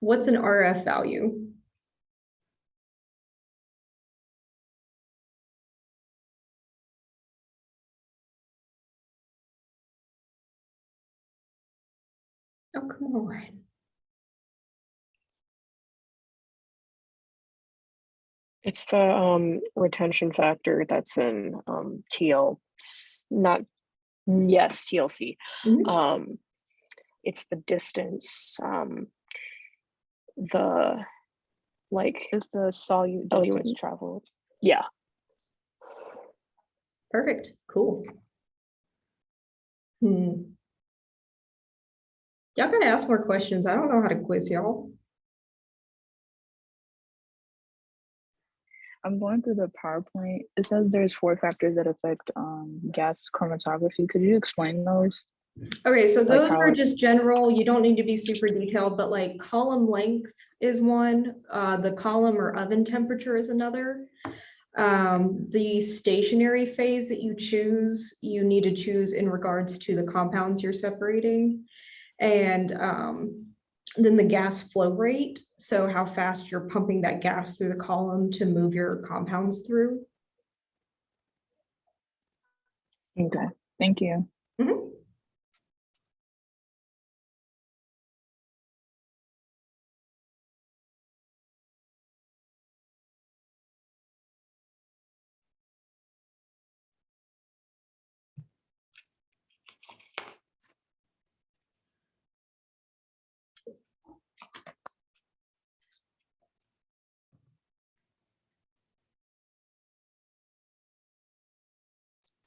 What's an RF value? Oh, come on. It's the retention factor that's in TL, not, yes, TLC. Mhm. It's the distance, the like Is the solute distance traveled? Yeah. Perfect, cool. Y'all gotta ask more questions. I don't know how to quiz y'all. I'm going through the PowerPoint. It says there's 4 factors that affect gas chromatography. Could you explain those? Okay, so Like those how are just general. You don't need to be super detailed, but like column length is one. The column or oven temperature is another. The stationary phase that you choose, you need to choose in regards to the compounds you're separating. And then the gas flow rate, so how fast you're pumping that gas through the column to move your compounds through. Okay, thank you. Mhm.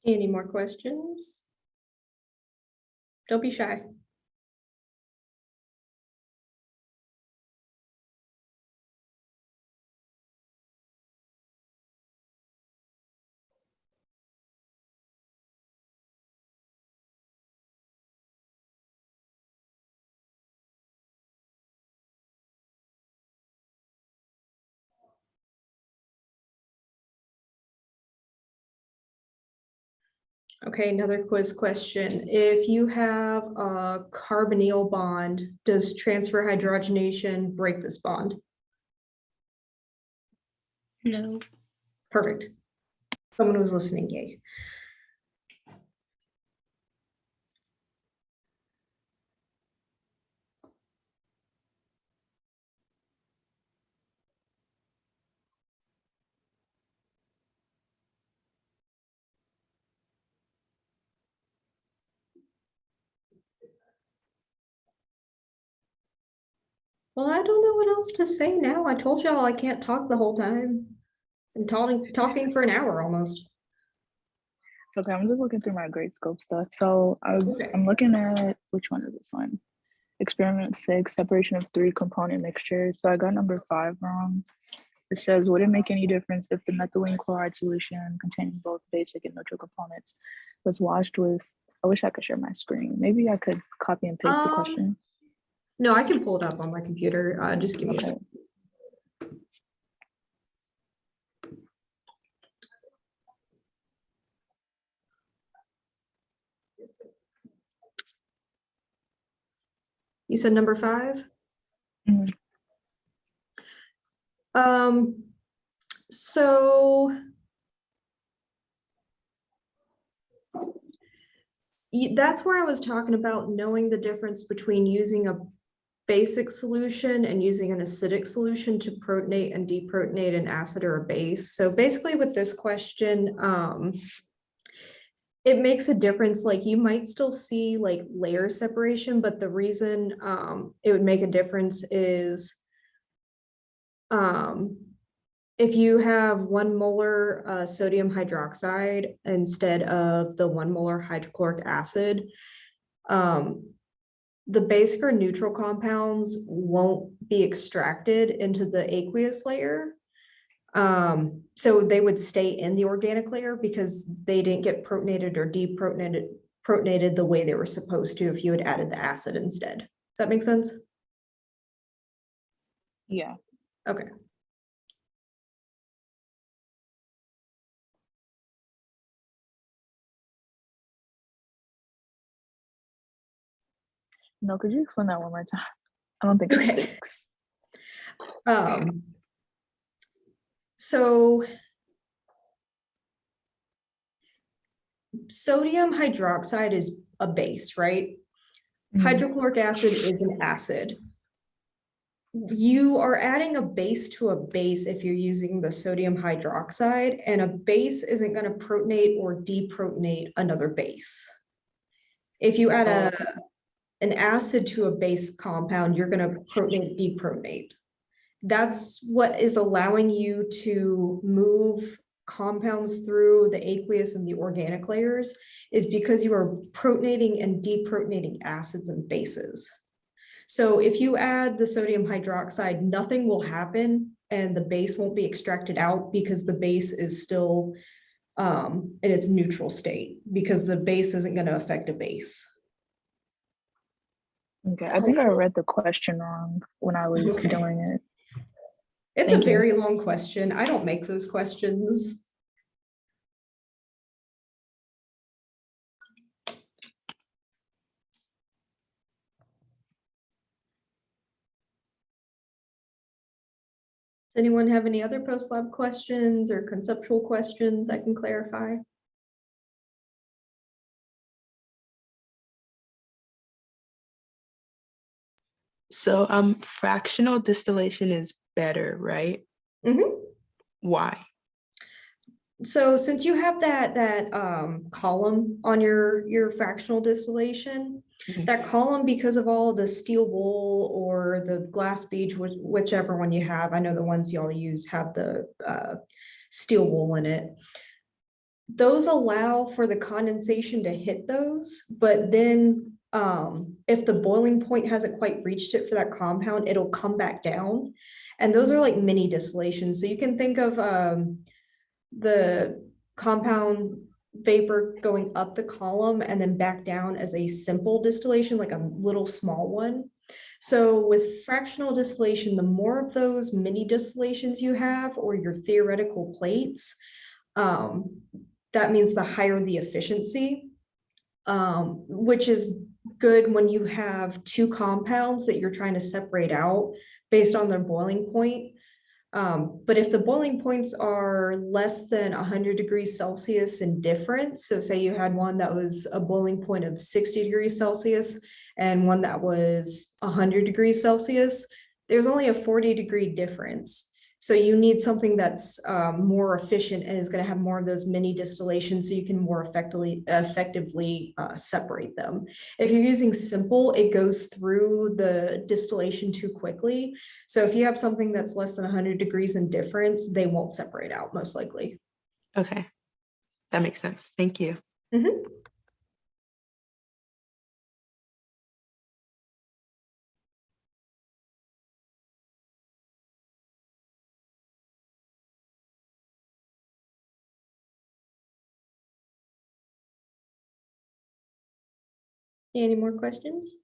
Any more questions? Don't be shy. Okay, another quiz question. If you have a carbonyl bond, does transfer hydrogenation break this bond? No. Perfect. Someone was listening, yay. Well, I don't know what else to say now. I told y'all I can't talk the whole time. I'm talking for an hour almost. Okay, I'm just looking through my grade scope stuff. So Okay. I'm looking at, which one is this one? Experiment 6, separation of 3 component mixtures. So I got number 5 wrong. It says, would it make any difference if the methylene chloride solution containing both basic and neutral components was washed with, I wish I could share my screen. Maybe I could copy and paste the question. No, I can pull it up on my computer. Just give me a Okay. second. You said number 5? Mhm. So that's where I was talking about knowing the difference between using a basic solution and using an acidic solution to protonate and deprotonate an acid or a base. So basically with this question, it makes a difference. Like you might still see like layer separation, but the reason it would make a difference is if you have 1 molar sodium hydroxide instead of the 1 molar hydrochloric acid, the basic or neutral compounds won't be extracted into the aqueous layer. So they would stay in the organic layer because they didn't get protonated or deprotonated the way they were supposed to if you had added the acid instead. Does that make sense? Yeah. Okay. No, could you explain that one more time? I don't think it Okay. sticks. So sodium hydroxide is a base, right? Hydrochloric acid is an acid. You are adding a base to a base if you're using the sodium hydroxide, and a base isn't going to protonate or deprotonate another base. If you add an acid to a base compound, you're going to protonate, deprotonate. That's what is allowing you to move compounds through the aqueous and the organic layers, is because you are protonating and deprotonating acids and bases. So if you add the sodium hydroxide, nothing will happen and the base won't be extracted out because the base is still in its neutral state, because the base isn't going to affect a base. Okay, I think I read the question wrong when I was Okay. doing it. It's Thank a you. very long question. I don't make those questions. Does anyone have any other post-lab questions or conceptual questions I can clarify? So fractional distillation is better, right? Mm-hmm. Why? So since you have that column on your fractional distillation, that column, because of all the steel wool or the glass bead, whichever one you have, I know the ones y'all use have the steel wool in it. Those allow for the condensation to hit those, but then if the boiling point hasn't quite reached it for that compound, it'll come back down. And those are like mini distillations. So you can think of the compound vapor going up the column and then back down as a simple distillation, like a little small one. So with fractional distillation, the more of those mini distillations you have, or your theoretical plates, that means the higher the efficiency, which is good when you have two compounds that you're trying to separate out based on their boiling point. But if the boiling points are less than 100 degrees Celsius in difference, so say you had one that was a boiling point of 60 degrees Celsius and one that was 100 degrees Celsius, there's only a 40-degree difference. So you need something that's more efficient and is going to have more of those mini distillations so you can more effectively separate them. If you're using simple, it goes through the distillation too quickly. So if you have something that's less than 100 degrees in difference, they won't separate out most likely. Okay, that makes sense. Thank you. Mhm. Any more questions?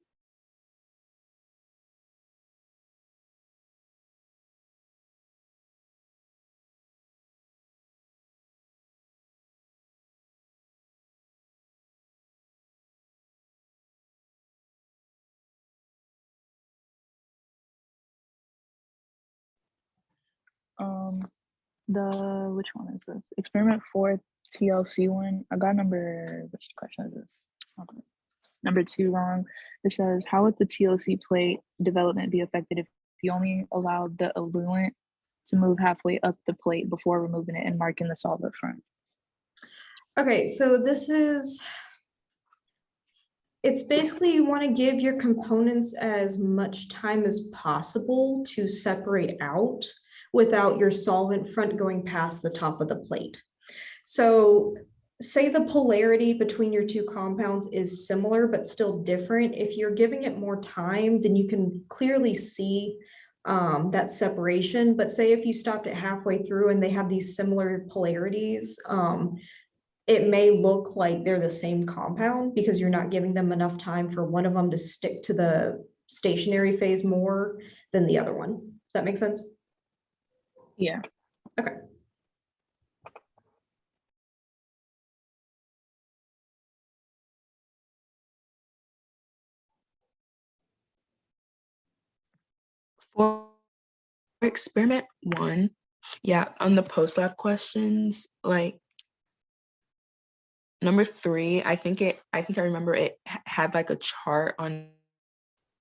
Which one is this? Experiment 4 TLC one. I got which question is this? Okay. Number 2 wrong. It says, how would the TLC plate development be affected if you only allowed the eluent to move halfway up the plate before removing it and marking the solvent front? Okay, so it's basically you want to give your components as much time as possible to separate out without your solvent front going past the top of the plate. So say the polarity between your two compounds is similar but still different. If you're giving it more time, then you can clearly see that separation. But say if you stopped it halfway through and they have these similar polarities, it may look like they're the same compound because you're not giving them enough time for one of them to stick to the stationary phase more than the other one. Does that make sense? Yeah. Okay. For experiment 1, yeah, on the post lab questions, like number 3, I think I remember it had like a chart on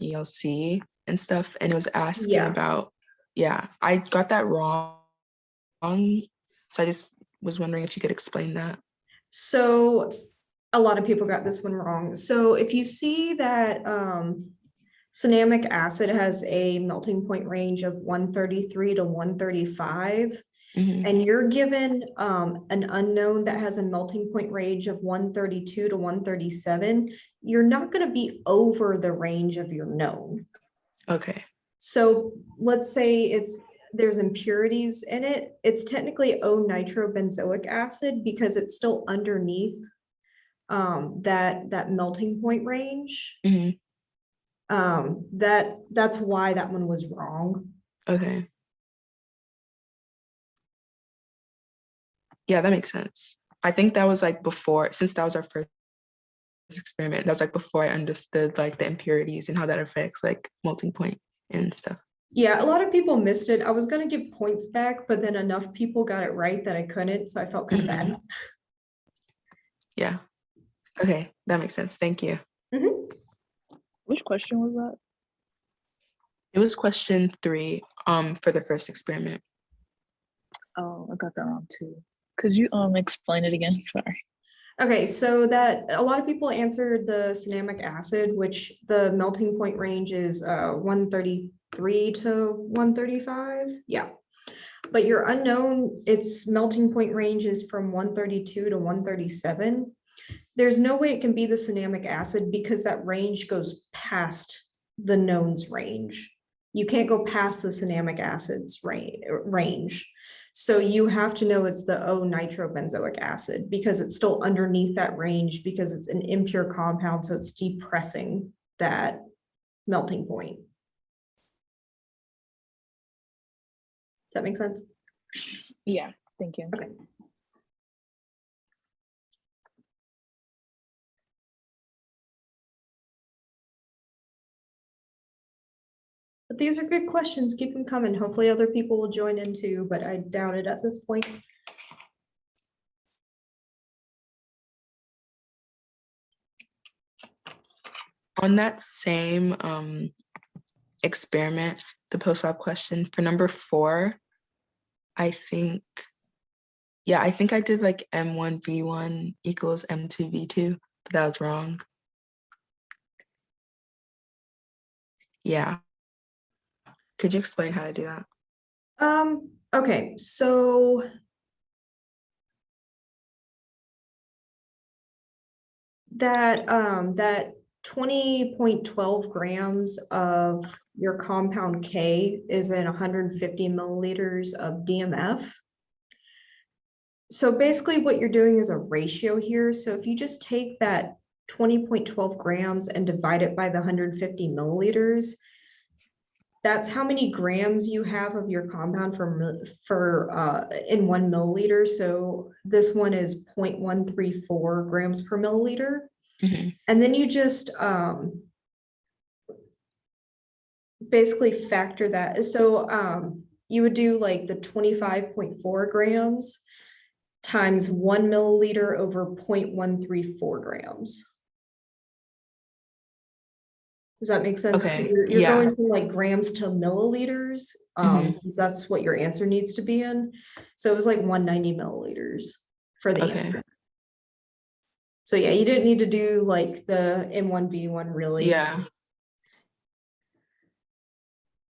ELC and stuff, and it was asking about, yeah, I got that wrong. So I just was wondering if you could explain that. So a lot of people got this one wrong. So if you see that cinnamic acid has a melting point range of 133 to 135, and you're given an unknown that has a melting point range of 132 to 137, you're not going to be over the range of your known. Okay. So let's say there's impurities in it. It's technically O-nitrobenzoic acid because it's still underneath that melting point range. That's why that one was wrong. Okay. Yeah, that makes sense. I think that was like before, since that was our first experiment, that was like before I understood like the impurities and how that affects like melting point and stuff. Yeah, a lot of people missed it. I was gonna give points back, but then enough people got it right that I couldn't, so I felt kind of bad. Yeah. Okay, that makes sense. Thank you. Which question was that? It was question 3 for the first experiment. Oh, I got that wrong too. Could you explain it again? Sorry. Okay, so that a lot of people answered the cinnamic acid, which the melting point range is 133 to 135. Yeah. But your unknown, its melting point range is from 132 to 137. There's no way it can be the cinnamic acid because that range goes past the known's range. You can't go past the cinnamic acid's range. So you have to know it's the O-nitrobenzoic acid because it's still underneath that range because it's an impure compound, so it's depressing that melting point. Does that make sense? Yeah, thank you. Okay. But these are good questions. Keep them coming. Hopefully other people will join in too, but I doubt it at this point. On that same experiment, the post-lab question for number 4, I think I did like M1V1 equals M2V2, but that was wrong. Yeah. Could you explain how to do that? Okay, so that 20.12 grams of your compound K is in 150 milliliters of DMF. So basically what you're doing is a ratio here. So if you just take that 20.12 grams and divide it by the 150 milliliters, that's how many grams you have of your compound in 1 milliliter. So this one is 0.134 grams per milliliter. And then you just basically factor that. So you would do like the 25.4 grams times 1 milliliter over 0.134 grams. Does that make sense? Okay, You're yeah. going from like grams to milliliters, since that's what your answer needs to be in. So it was like 190 milliliters for the answer. So yeah, you didn't need to do like the M1V1 really. Yeah.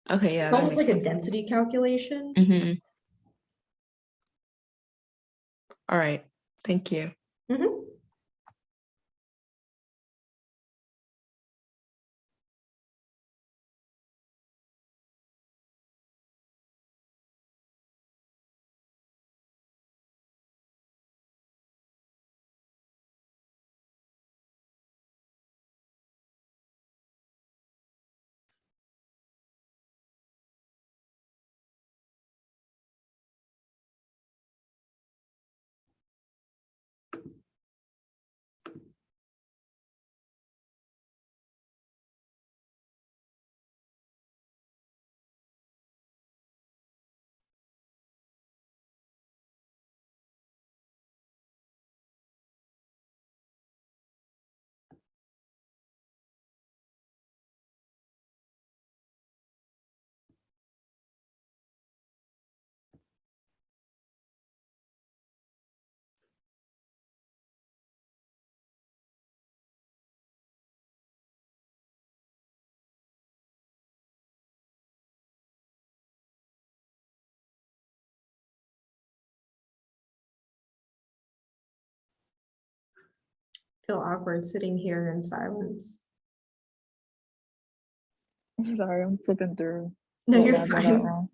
Okay, yeah. It's almost like a density calculation. All right, thank you. Feel awkward sitting here in silence. Sorry, I'm flipping through. No, what you're labs I got fine. wrong.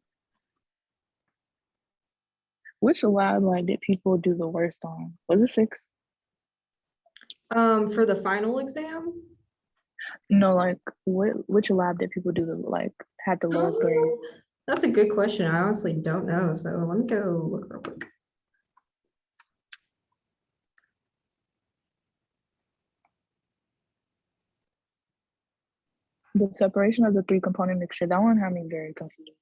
Which lab like did people do the worst on? Was it 6? For the final exam? No, like which lab did people do the like had the lowest grade? That's a good question. I honestly don't know. So let me go look real quick. The separation of the 3-component mixture, that one had me very confused.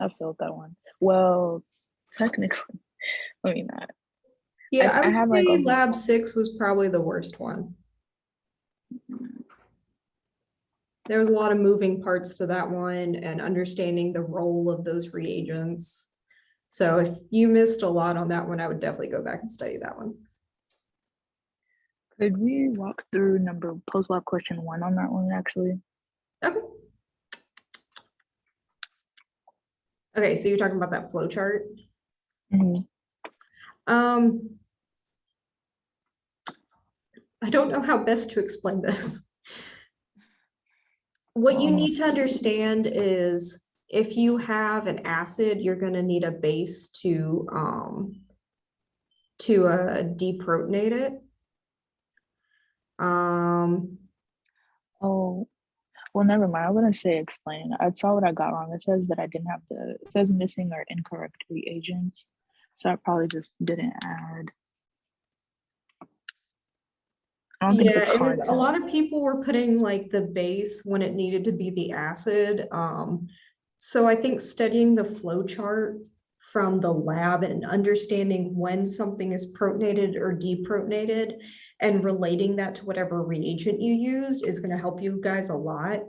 I felt that one. Well, technically, I mean that. Yeah, I would have say like lab 6 was probably the worst one. There was a lot of moving parts to that one and understanding the role of those reagents. So if you missed a lot on that one, I would definitely go back and study that one. Could we walk through post-lab question 1 on that one actually? Okay. Okay, so you're talking about that flow chart? I don't know how best to explain this. What you need to understand is if you have an acid, you're going to need a base to deprotonate it. Oh, well, never mind. I'm gonna say explain. I saw what I got wrong. It says that I didn't have it says missing or incorrect reagents. So I probably just didn't add. I don't think Yeah, that's it hard was, a to. lot of people were putting like the base when it needed to be the acid. So I think studying the flow chart from the lab and understanding when something is protonated or deprotonated and relating that to whatever reagent you used is going to help you guys a lot.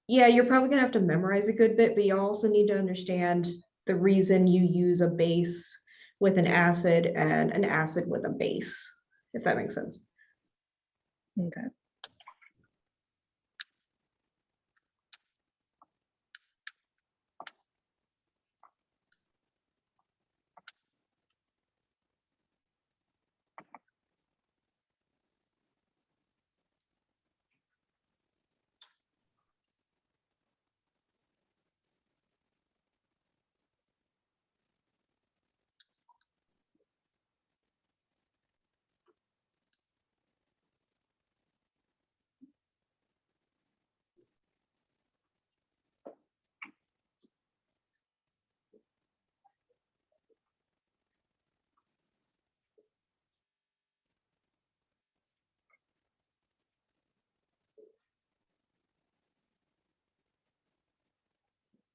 Yeah, you're probably gonna have to memorize a good bit, but you also need to understand the reason you use a base with an acid and an acid with a base, if that makes sense. Okay.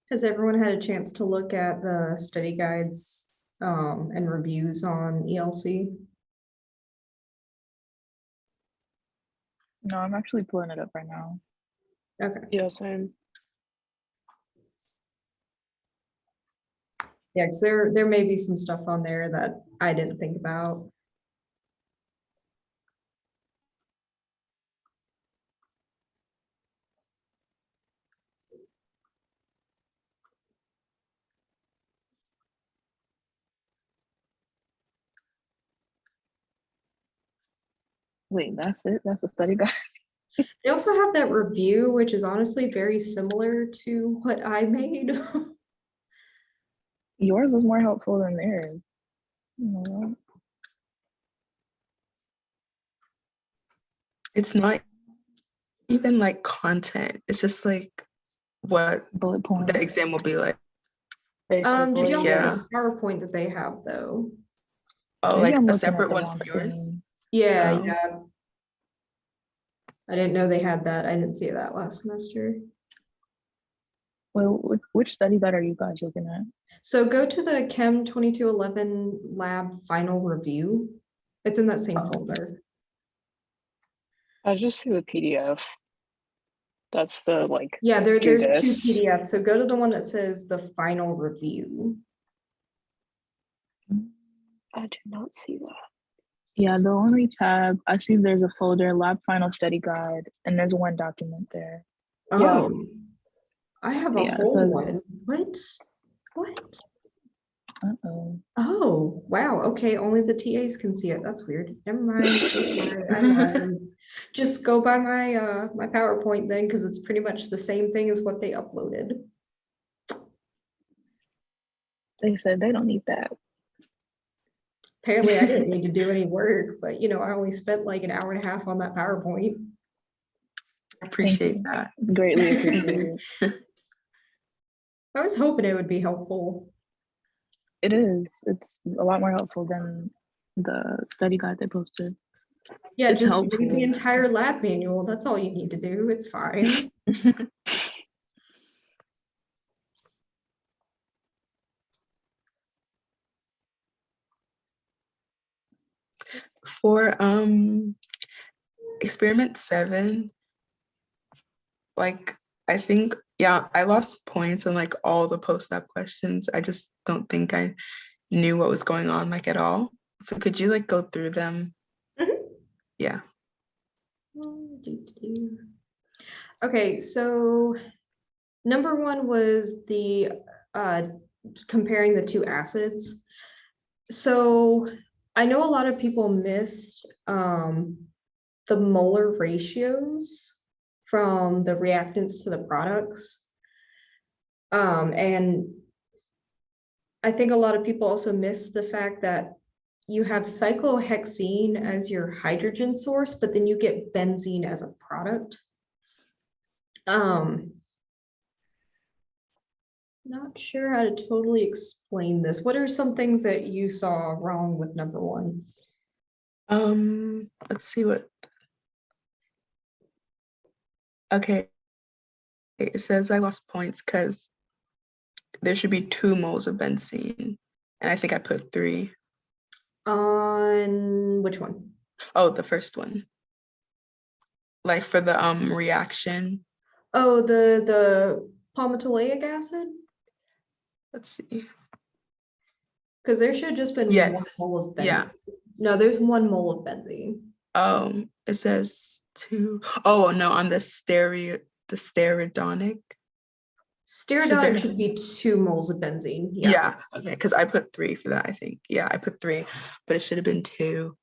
Has everyone had a chance to look at the study guides and reviews on ELC? No, I'm actually pulling it up right now. Okay. Yeah, same. Yeah, because there may be some stuff on there that I didn't think about. Wait, that's it? That's the study guide? They also have that review, which is honestly very similar to what I made. Yours was more helpful than theirs. You know what? It's not even like content. It's just like what Bullet the points. exam will be like. Did Basically, y'all see Yeah. the PowerPoint that they have though? Oh, Maybe like I'm a looking at separate the one wrong from yours? thing. Yeah, Oh. yeah. I didn't know they had that. I didn't see that last semester. Well, which study guide are you guys looking at? So go to the Chem 2211 lab final review. It's in that same folder. I just see the PDF. That's the like. Yeah, there's do two this. PDFs. So go to the one that says the final review. I did not see that. Yeah, the only tab I see, there's a folder, lab final study guide, and there's one document there. Yeah. Oh, I have a Yeah, it whole says- one. What? Uh-oh. Oh, wow. Okay, only the TAs can see it. That's weird. Never mind. I lied. Just go by my my PowerPoint then, because it's pretty much the same thing as what they uploaded. They said they don't need that. Apparently, I didn't need to do any work, but you know, I only spent like an hour and a half on that PowerPoint. Appreciate you. that. Greatly appreciated. I was hoping it would be helpful. It is. It's a lot more helpful than the study guide they posted. Yeah, It's just read the helpful. entire lab manual. That's all you need to do. It's fine. For experiment 7, like I think, yeah, I lost points on like all the post-op questions. I just don't think I knew what was going on like at all. So could you like go through them? Yeah. Okay, so number one was the comparing the two acids. So I know a lot of people missed the molar ratios from the reactants to the products. And I think a lot of people also miss the fact that you have cyclohexene as your hydrogen source, but then you get benzene as a product. Not sure how to totally explain this. What are some things that you saw wrong with number one? Let's see what. Okay, it says I lost points because there should be 2 moles of benzene, and I think I put 3. On which one? Oh, the first one. Like for the reaction. Oh, the palmitoleic acid? Let's see. Because there should have just been 1 Yes. mole of benzene. Yeah. No, there's 1 mole of benzene. It says 2. Oh no, on the steridonic. Steridonic should be 2 moles of benzene. Yeah. Okay, because I put 3 for that, I think. Yeah, I put 3, but it should have been 2.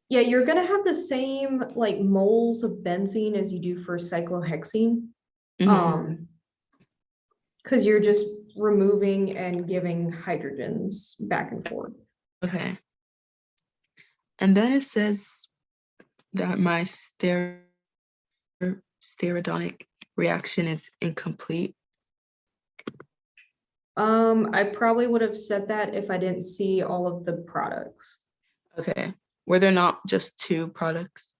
Yeah, you're gonna have the same like moles of benzene as you do for cyclohexene. Mhm. Because you're just removing and giving hydrogens back and forth. Okay. And then it says that my steridonic reaction is incomplete. I probably would have said that if I didn't see all of the products. Okay. Were there not just 2 products?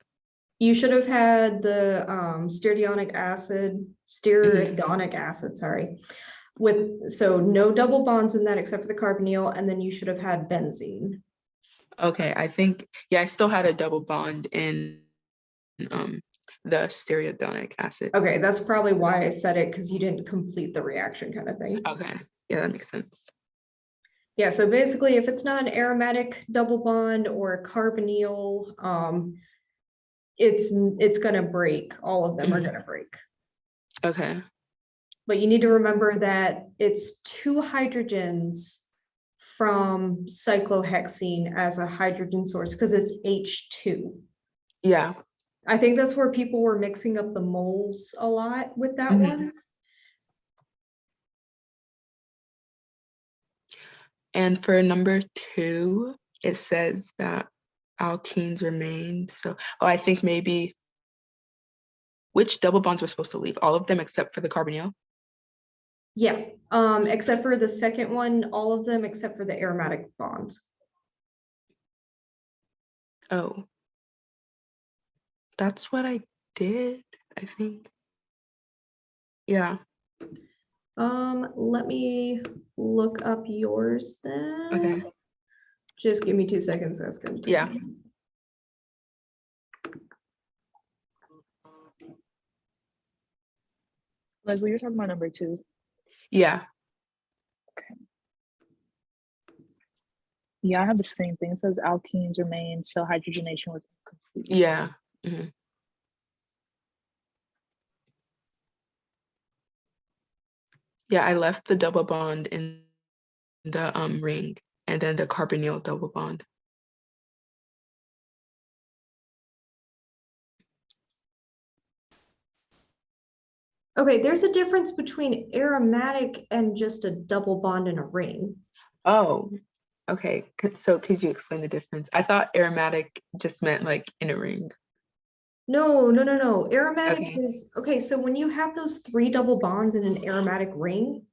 You should have had the steridonic acid, sorry. So no double bonds in that except for the carbonyl, and then you should have had benzene. Okay, I think, yeah, I still had a double bond in the steridonic acid. Okay, that's probably why I said it, because you didn't complete the reaction kind of thing. Okay, yeah, that makes sense. Yeah, so basically if it's not an aromatic double bond or a carbonyl, it's gonna break. All of them are gonna break. Okay. But you need to remember that it's 2 hydrogens from cyclohexene as a hydrogen source because it's H2. Yeah. I think that's where people were mixing up the moles a lot with that one. And for number 2, it says that alkenes remained. So, I think maybe which double bonds were supposed to leave? All of them except for the carbonyl? Yeah, except for the second one, all of them except for the aromatic bonds. Oh. That's what I did, I think. Yeah. Let me look up yours then. Okay. Just give me 2 seconds. That's gonna take Yeah. me. Leslie, you're talking about number 2. Yeah. Okay. Yeah, I have the same thing. It says alkenes remain, so hydrogenation was incomplete. Yeah. Yeah, I left the double bond in the ring and then the carbonyl double bond. Okay, there's a difference between aromatic and just a double bond in a ring. Oh, okay. So could you explain the difference? I thought aromatic just meant like in a ring. No. Aromatic is, okay, so when you have those 3 double bonds in an aromatic ring,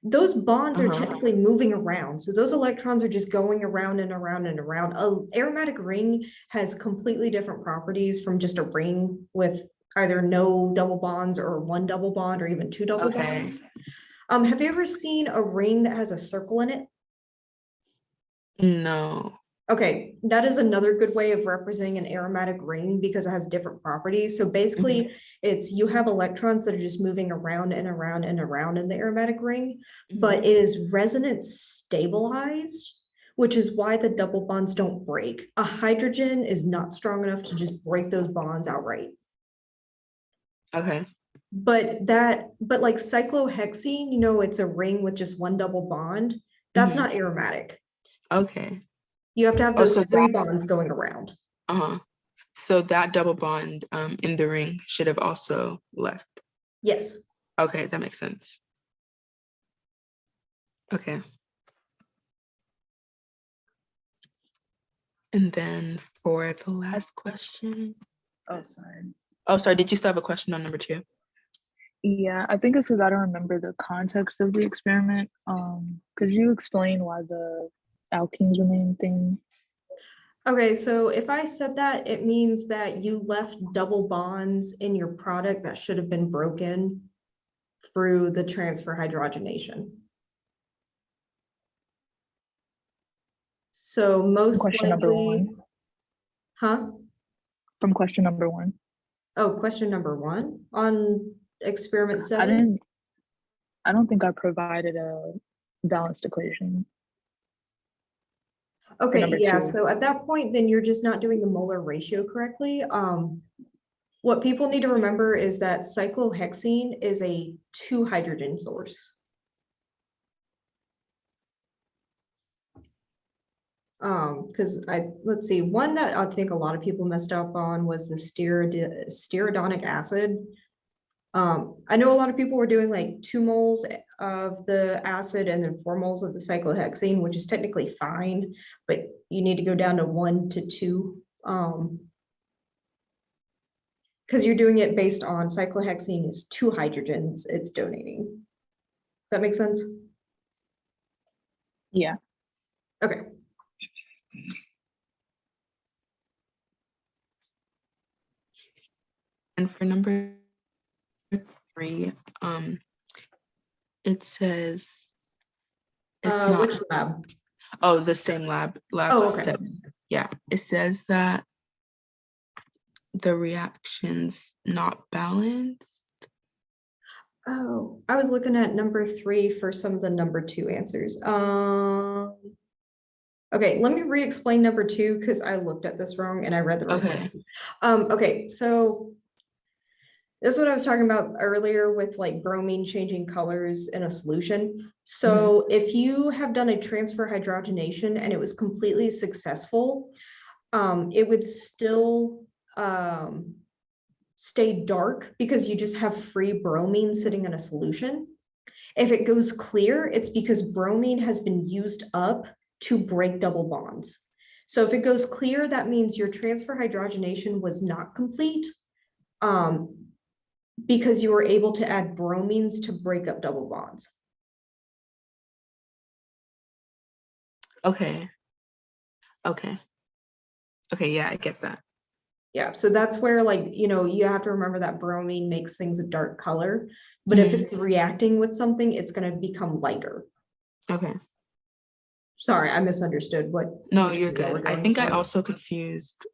those bonds are technically moving around. So those electrons are just going around and around and around. An aromatic ring has completely different properties from just a ring with either no double bonds or 1 double bond or even 2 double bonds. Have you ever seen a ring that has a circle in it? No. Okay, that is another good way of representing an aromatic ring because it has different properties. So basically, it's you have electrons that are just moving around and around and around in the aromatic ring, but it is resonance stabilized, which is why the double bonds don't break. A hydrogen is not strong enough to just break those bonds outright. Okay. But like cyclohexene, you know, it's a ring with just 1 double bond. That's not aromatic. Okay. You have to have those 3 bonds going around. So that double bond in the ring should have also left. Yes. Okay, that makes sense. Okay. And then for the last question. Oh, sorry. Did you still have a question on number 2? Yeah, I think it's because I don't remember the context of the experiment. Could you explain why the alkenes remain thing? Okay, so if I said that, it means that you left double bonds in your product that should have been broken through the transfer hydrogenation. So most Question number likely, one. huh? From question number one. Oh, question number 1 on experiment I 7. don't think I provided a balanced equation for Okay, number yeah, 2. so at that point, then you're just not doing the molar ratio correctly. What people need to remember is that cyclohexene is a 2 hydrogen source. Because let's see, one that I think a lot of people messed up on was the stearidonic acid. I know a lot of people were doing like 2 moles of the acid and then 4 moles of the cyclohexene, which is technically fine, but you need to go down to 1 to 2. Because you're doing it based on cyclohexene is 2 hydrogens it's donating. That makes sense? Yeah. Okay. And for number 3, it says it's not. Which lab? Oh, the same lab Oh, okay. 7. Yeah, it says that the reaction's not balanced. Oh, I was looking at number 3 for some of the number 2 answers. Okay, let me re-explain number 2 because I looked at this wrong and I read the wrong Okay. one. Okay, so this is what I was talking about earlier with like bromine changing colors in a solution. So if you have done a transfer hydrogenation and it was completely successful, it would still stay dark because you just have free bromine sitting in a solution. If it goes clear, it's because bromine has been used up to break double bonds. So if it goes clear, that means your transfer hydrogenation was not complete because you were able to add bromines to break up double bonds. Okay. Okay. Okay, yeah, I get that. Yeah, so that's where like, you have to remember that bromine makes things a dark color, but if it's reacting with something, it's going to become lighter. Okay. Sorry, I misunderstood what. No, which you're one y'all were good. I going think I for. also confused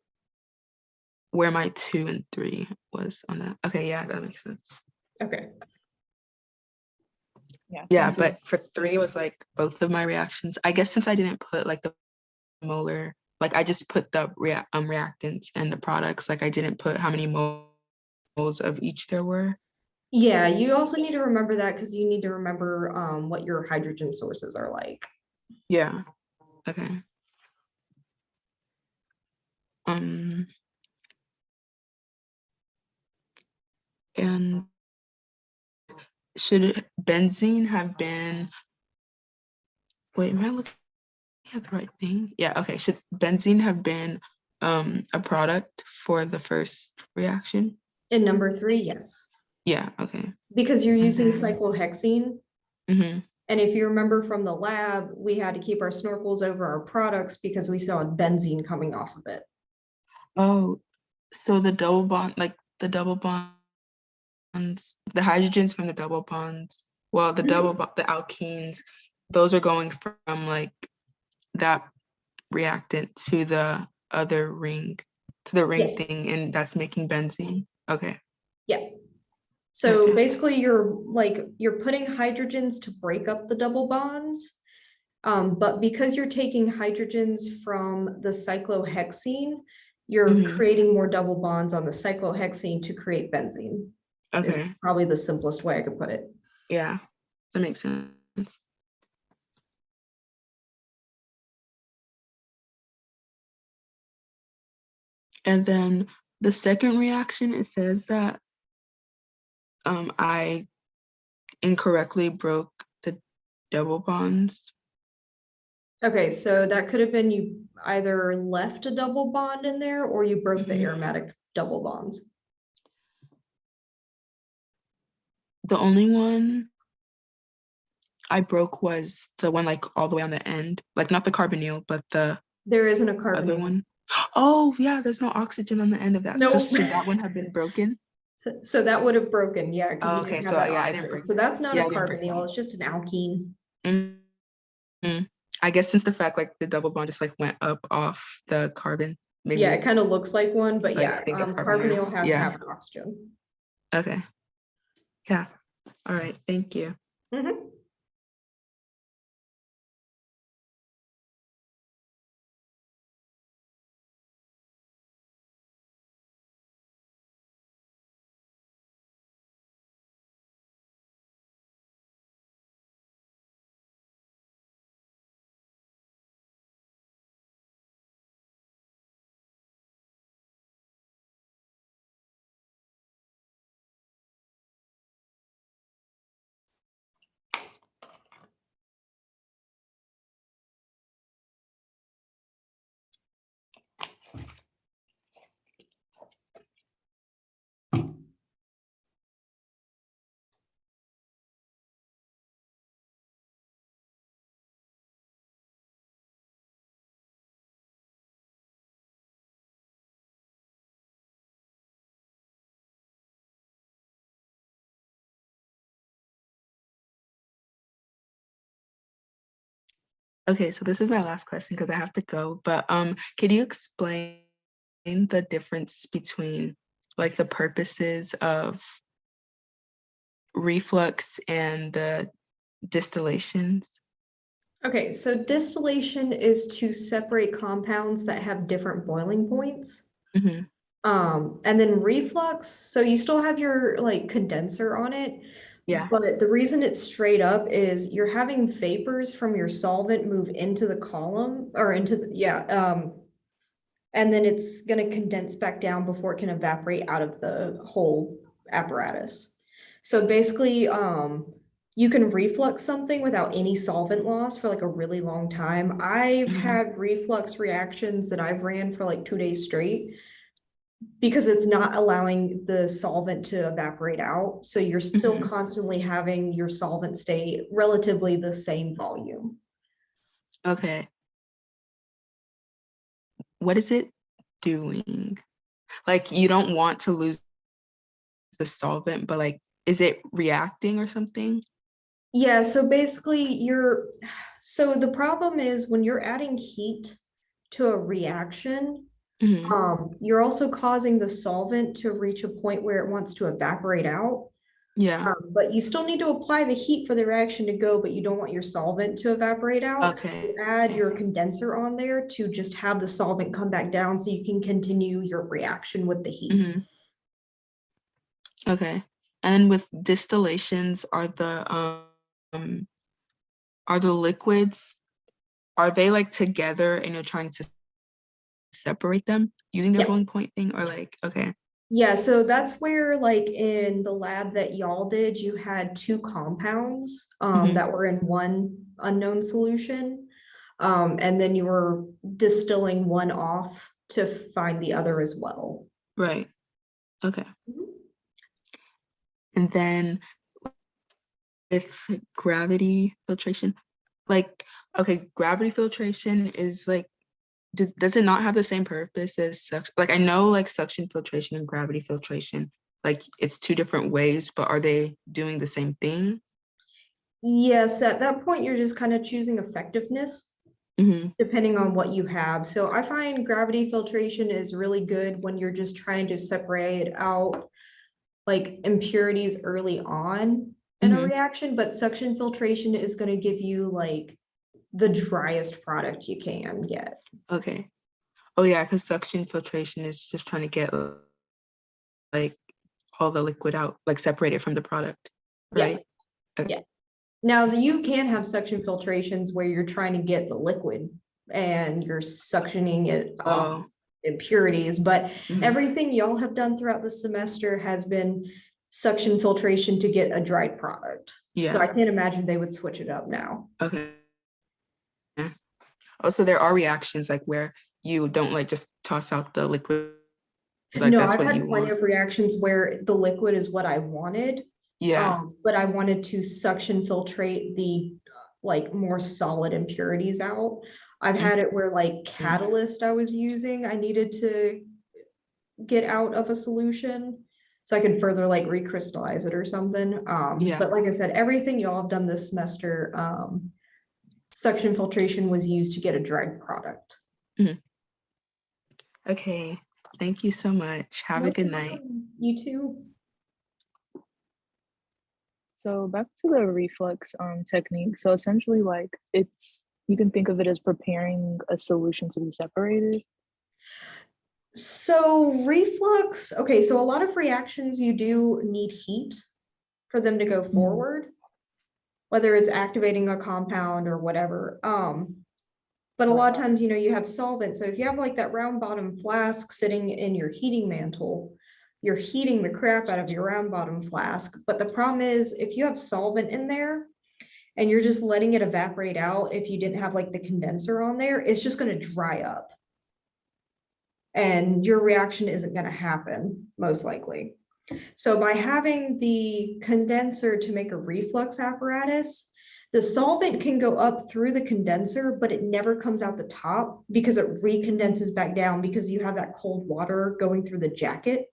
where my 2 and 3 was on that. Okay, yeah, that makes sense. Okay. Yeah, but for 3 it was like both of my reactions. I guess since I didn't put like the molar, like I just put the reactants and the products, like I didn't put how many moles of each there were. Yeah, you also need to remember that because you need to remember what your hydrogen sources are like. Yeah. Okay. And should benzene have been, wait, am I looking at the right thing? Yeah, okay. Should benzene have been a product for the first reaction? In number 3, yes. Yeah, okay. Because you're using then- cyclohexene. And if you remember from the lab, we had to keep our snorkels over our products because we saw benzene coming off of it. Oh, so the double bond, like the double bonds, the hydrogens from the double bonds, well, the the alkenes, those are going from like that reactant to the other ring, to the ring thing, and that's making benzene. Okay. Yeah. So basically you're putting hydrogens to break up the double bonds. But because you're taking hydrogens from the cyclohexene, you're creating more double bonds on the cyclohexene to create benzene. Okay. Is probably the simplest way I could put it. Yeah, that makes sense. And then the second reaction, it says that I incorrectly broke the double bonds. Okay, so that could have been you either left a double bond in there or you broke the aromatic double bonds. The only one I broke was the one like all the way on the end, like not the carbonyl, but the there isn't a carbonyl. other one. Oh, yeah, there's no oxygen on the end of that. So Nope. should that one have been broken? So that would have broken, yeah, because Oh, you okay, didn't have so that yeah, I didn't oxygen. break So that. that's not Yeah, a I didn't break carbonyl, that. it's just an alkene. Mhm. I guess since the fact like the double bond just like went up off the carbon, maybe Yeah, it kind of looks like one, but like yeah, think of carbonyl carbonyl. has to Yeah. have an oxygen. Okay. Yeah. All right. Thank you. Mhm. Okay, so this is my last question because I have to go. But could you explain the difference between like the purposes of reflux and the distillations? Okay, so distillation is to separate compounds that have different boiling points. Mhm. And then reflux, so you still have your like condenser on it. Yeah. But the reason it's straight up is you're having vapors from your solvent move into the column or into the, and then it's gonna condense back down before it can evaporate out of the whole apparatus. So basically, you can reflux something without any solvent loss for like a really long time. I've Mhm. had reflux reactions that I've ran for like 2 days straight because it's not allowing the solvent to evaporate out. So you're still Mhm. constantly having your solvent stay relatively the same volume. Okay. What is it doing? Like you don't want to lose the solvent, but like is it reacting or something? Yeah, so basically so the problem is when you're adding heat to a reaction, Mhm. you're also causing the solvent to reach a point where it wants to evaporate out. Yeah. But you still need to apply the heat for the reaction to go, but you don't want your solvent to evaporate out. So Okay. you add your condenser on there to just have the solvent come back down so you can continue your reaction with the heat. Mhm. Okay. And with distillations, are the liquids, are they like together and you're trying to separate them using their Yeah. boiling point thing or like, okay. Yeah, so that's where like in the lab that y'all did, you had two compounds Mhm. that were in one unknown solution. And then you were distilling one off to find the other as well. Right. Okay. Mhm. And then with gravity filtration, like, okay, gravity filtration is like, does it not have the same purpose as suction? Like I know like suction filtration and gravity filtration, like it's two different ways, but are they doing the same thing? Yes, at that point, you're just kind of choosing effectiveness Mhm. depending on what you have. So I find gravity filtration is really good when you're just trying to separate out like impurities early on in a Mhm. reaction, but suction filtration is going to give you like the driest product you can get. Okay. Oh yeah, because suction filtration is just trying to get like all the liquid out, like separate it from the product, Yeah. right? Okay. Yeah. Now, you can have suction filtrations where you're trying to get the liquid and you're suctioning it off Oh. impurities, but Mhm. everything y'all have done throughout the semester has been suction filtration to get a dried product. So I Yeah. can't imagine they would switch it up now. Okay. Yeah. Also, there are reactions like where you don't like just toss out the liquid, like No, that's I've what had you plenty want. of reactions where the liquid is what I wanted, Yeah. but I wanted to suction filtrate the like more solid impurities out. I've had it where like catalyst I was using, I needed to get out of a solution. So I could further like recrystallize it or something. Yeah. But like I said, everything y'all have done this semester, suction filtration was used to get a dried product. Okay. Thank you so much. Have a No good night. problem. You too. So back to the reflux technique. So essentially, like, it's, you can think of it as preparing a solution to be separated. So reflux, okay, so a lot of reactions you do need heat for them to go forward, whether it's activating a compound or whatever. But a lot of times, you know, you have solvent. So if you have like that round bottom flask sitting in your heating mantle, you're heating the crap out of your round bottom flask. But the problem is if you have solvent in there and you're just letting it evaporate out, if you didn't have like the condenser on there, it's just going to dry up. And your reaction isn't going to happen, most likely. So by having the condenser to make a reflux apparatus, the solvent can go up through the condenser, but it never comes out the top because it recondenses back down because you have that cold water going through the jacket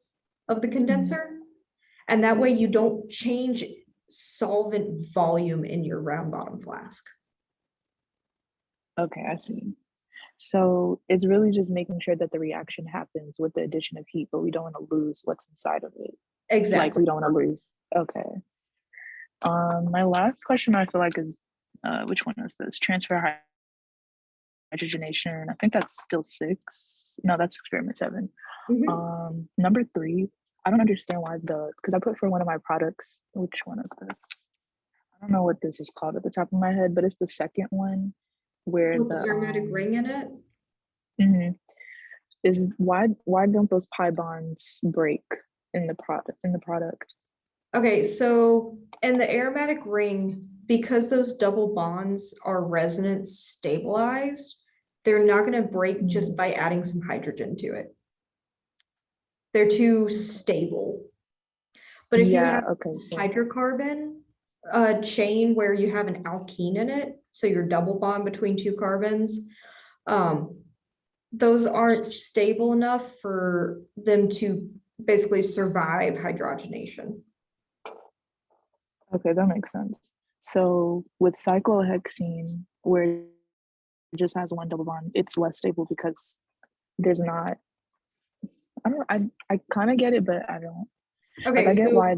of the condenser. And that way you don't change solvent volume in your round bottom flask. Okay, I see. So it's really just making sure that the reaction happens with the addition of heat, but we don't want to lose what's inside of it. Exactly. Like we don't want to lose. Okay. My last question I feel like is, which one is this? Transfer hydrogenation. I think that's still 6. No, that's experiment 7. Number 3, I don't understand why because I put for one of my products, which one is this? I don't know what this is called at the top of my head, but it's the second one where With the aromatic ring in it. Is why don't those pi bonds break in the product? Okay, so in the aromatic ring, because those double bonds are resonance stabilized, they're not going to break just by adding some hydrogen to it. They're too stable. But if you have hydrocarbon chain where you have an alkene in it, so your double bond between 2 carbons, those aren't stable enough for them to basically survive hydrogenation. Okay, that makes sense. So with cyclohexene, where it just has one double bond, it's less stable because there's not, I kind of get it, but I don't. Okay, like, I get why.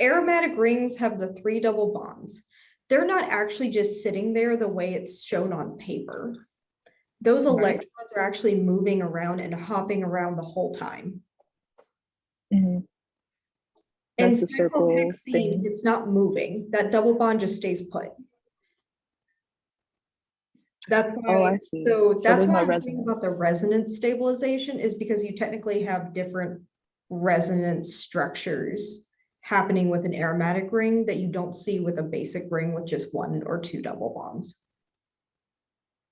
Aromatic rings have the 3 double bonds. They're not actually just sitting there the way it's shown on paper. Those electrons are actually moving around and hopping around the whole time. And That's the circle thing. it's not moving. That double bond just stays put. That's why. Oh, I see. So that's there's why no I'm saying about the resonance stabilization is because you technically have different resonance structures happening with an aromatic ring that you don't see with a basic ring with just 1 or 2 double bonds.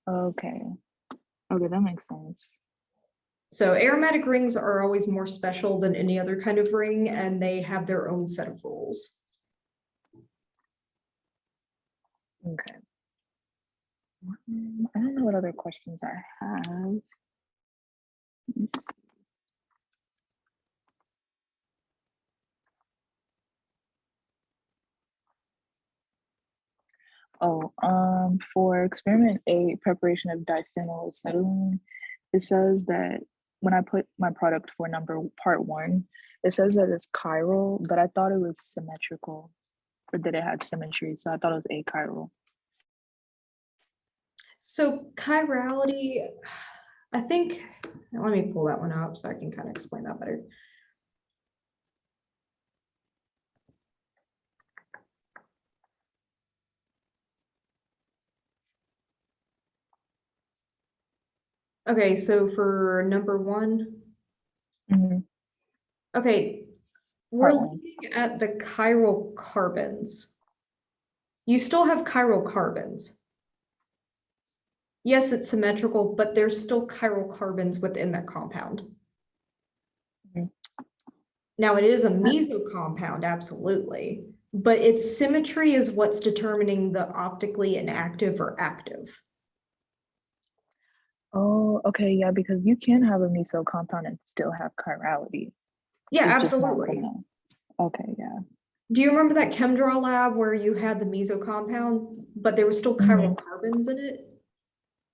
Okay, that makes sense. So aromatic rings are always more special than any other kind of ring, and they have their own set of rules. Okay. I don't know what other questions I have. For experiment 8, preparation of diphenyl acetylene, it says that when I put my product for part 1, it says that it's chiral, but I thought it was symmetrical, or that it had symmetry, so I thought it was achiral. So chirality, I think, let me pull that one up so I can kind of explain that better. Okay, so for number 1, okay, we're looking at the chiral carbons. You still have chiral carbons. Yes, it's symmetrical, but there's still chiral carbons within that compound. Now it is a meso compound, absolutely, but its symmetry is what's determining the optically inactive or active. Oh, okay, yeah, because you can have a meso compound and still have chirality. Yeah, It's just not absolutely. gonna. Okay, yeah. Do you remember that ChemDraw lab where you had the meso compound, but there were still Mhm. chiral carbons in it?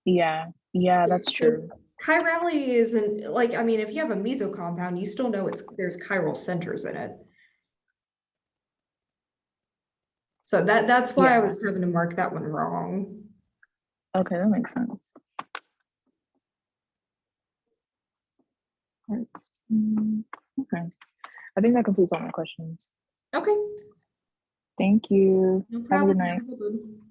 Yeah, that's So true. chirality isn't like, I mean, if you have a meso compound, you still know there's chiral centers in it. So that's why I Yeah. was having to mark that one wrong. Okay, that makes sense. Right. Okay. I think that completes all my questions. Okay, Thank you. no Have a problem. good night. Have a good one.